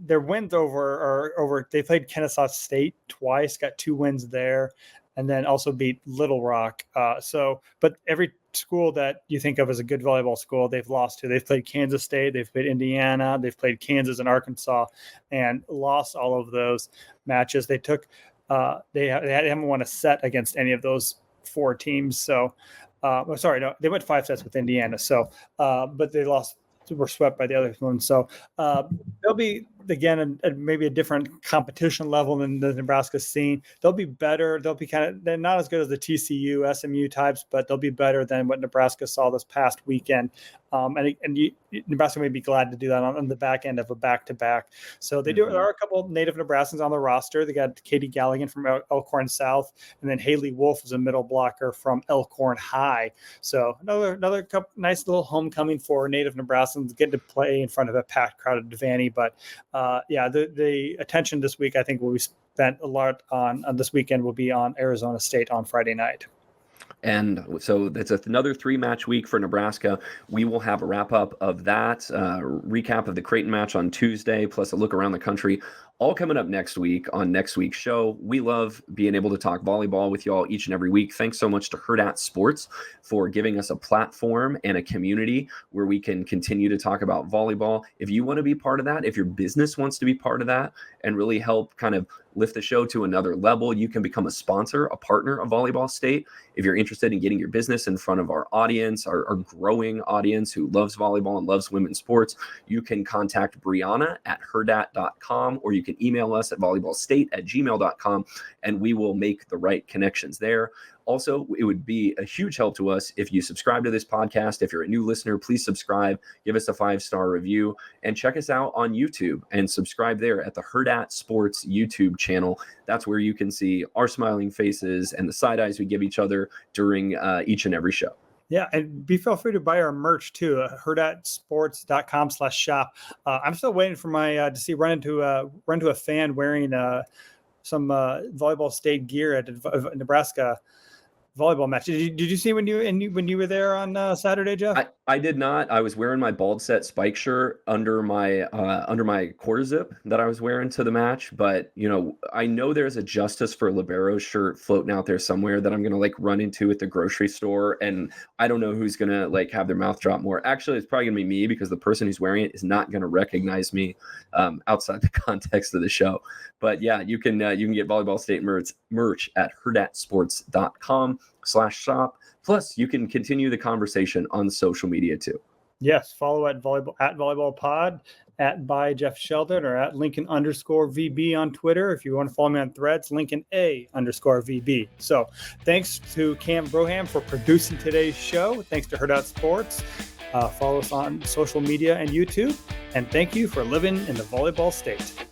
their wins over. They played Kennesaw State twice, got 2 wins there, and then also beat Little Rock. But every school that you think of as a good volleyball school, they've lost to. They've played Kansas State, they've played Indiana, they've played Kansas and Arkansas, and lost all of those matches. They took. They haven't won a set against any of those 4 teams. So, they went 5 sets with Indiana. So, but they were swept by the other one. So, they'll be again maybe a different competition level than the Nebraska scene. They'll be better. They're not as good as the TCU, SMU types, but they'll be better than what Nebraska saw this past weekend. Nebraska may be glad to do that on the back end of a back-to-back. So they do. There are a couple of native Nebraskans on the roster. They got Katie Galligan from Elkhorn South, and then Haley Wolf is a middle blocker from Elkhorn High. So another couple, nice little homecoming for native Nebraskans, getting to play in front of a packed crowd at Devaney. But the attention this week, I think, will be spent a lot on this weekend will be on Arizona State on Friday night. And so that's another 3-match week for Nebraska. We will have a wrap-up of that, recap of the Creighton match on Tuesday, plus a look around the country, all coming up next week on next week's show. We love being able to talk volleyball with y'all each and every week. Thanks so much to Hurrdat Sports for giving us a platform and a community where we can continue to talk about volleyball. If you want to be part of that, if your business wants to be part of that and really help kind of lift the show to another level, you can become a sponsor, a partner of Volleyball State. If you're interested in getting your business in front of our audience, our growing audience who loves volleyball and loves women's sports, you can contact Brianna at hurrdat.com, or you can email us at volleyballstate@gmail.com, and we will make the right connections there. Also, it would be a huge help to us if you subscribe to this podcast. If you're a new listener, please subscribe, give us a 5-star review, and check us out on YouTube and subscribe there at the Hurrdat Sports YouTube channel. That's where you can see our smiling faces and the side eyes we give each other during each and every show. Yeah, and feel free to buy our merch too. Hurrdatsports.com/shop. I'm still waiting for my to run into a fan wearing some Volleyball State gear at Nebraska volleyball match. Did you see when you were there on Saturday, Jeff? I did not. I was wearing my bald set spike shirt under my quarter zip that I was wearing to the match. But I know there's a Justice for Libero shirt floating out there somewhere that I'm gonna run into at the grocery store, and I don't know who's gonna have their mouth drop more. Actually, it's probably gonna be me, because the person who's wearing it is not gonna recognize me outside the context of the show. But yeah, you can get Volleyball State merch at hurrdatsports.com/shop. Plus, you can continue the conversation on social media too. Yes, follow at Volleyball Pod, at by Jeff Sheldon, or at Lincoln_VB on Twitter. If you want to follow me on Threads, Lincoln_VB. So thanks to Kahm Broham for producing today's show. Thanks to Hurrdat Sports. Follow us on social media and YouTube. And thank you for living in the Volleyball State.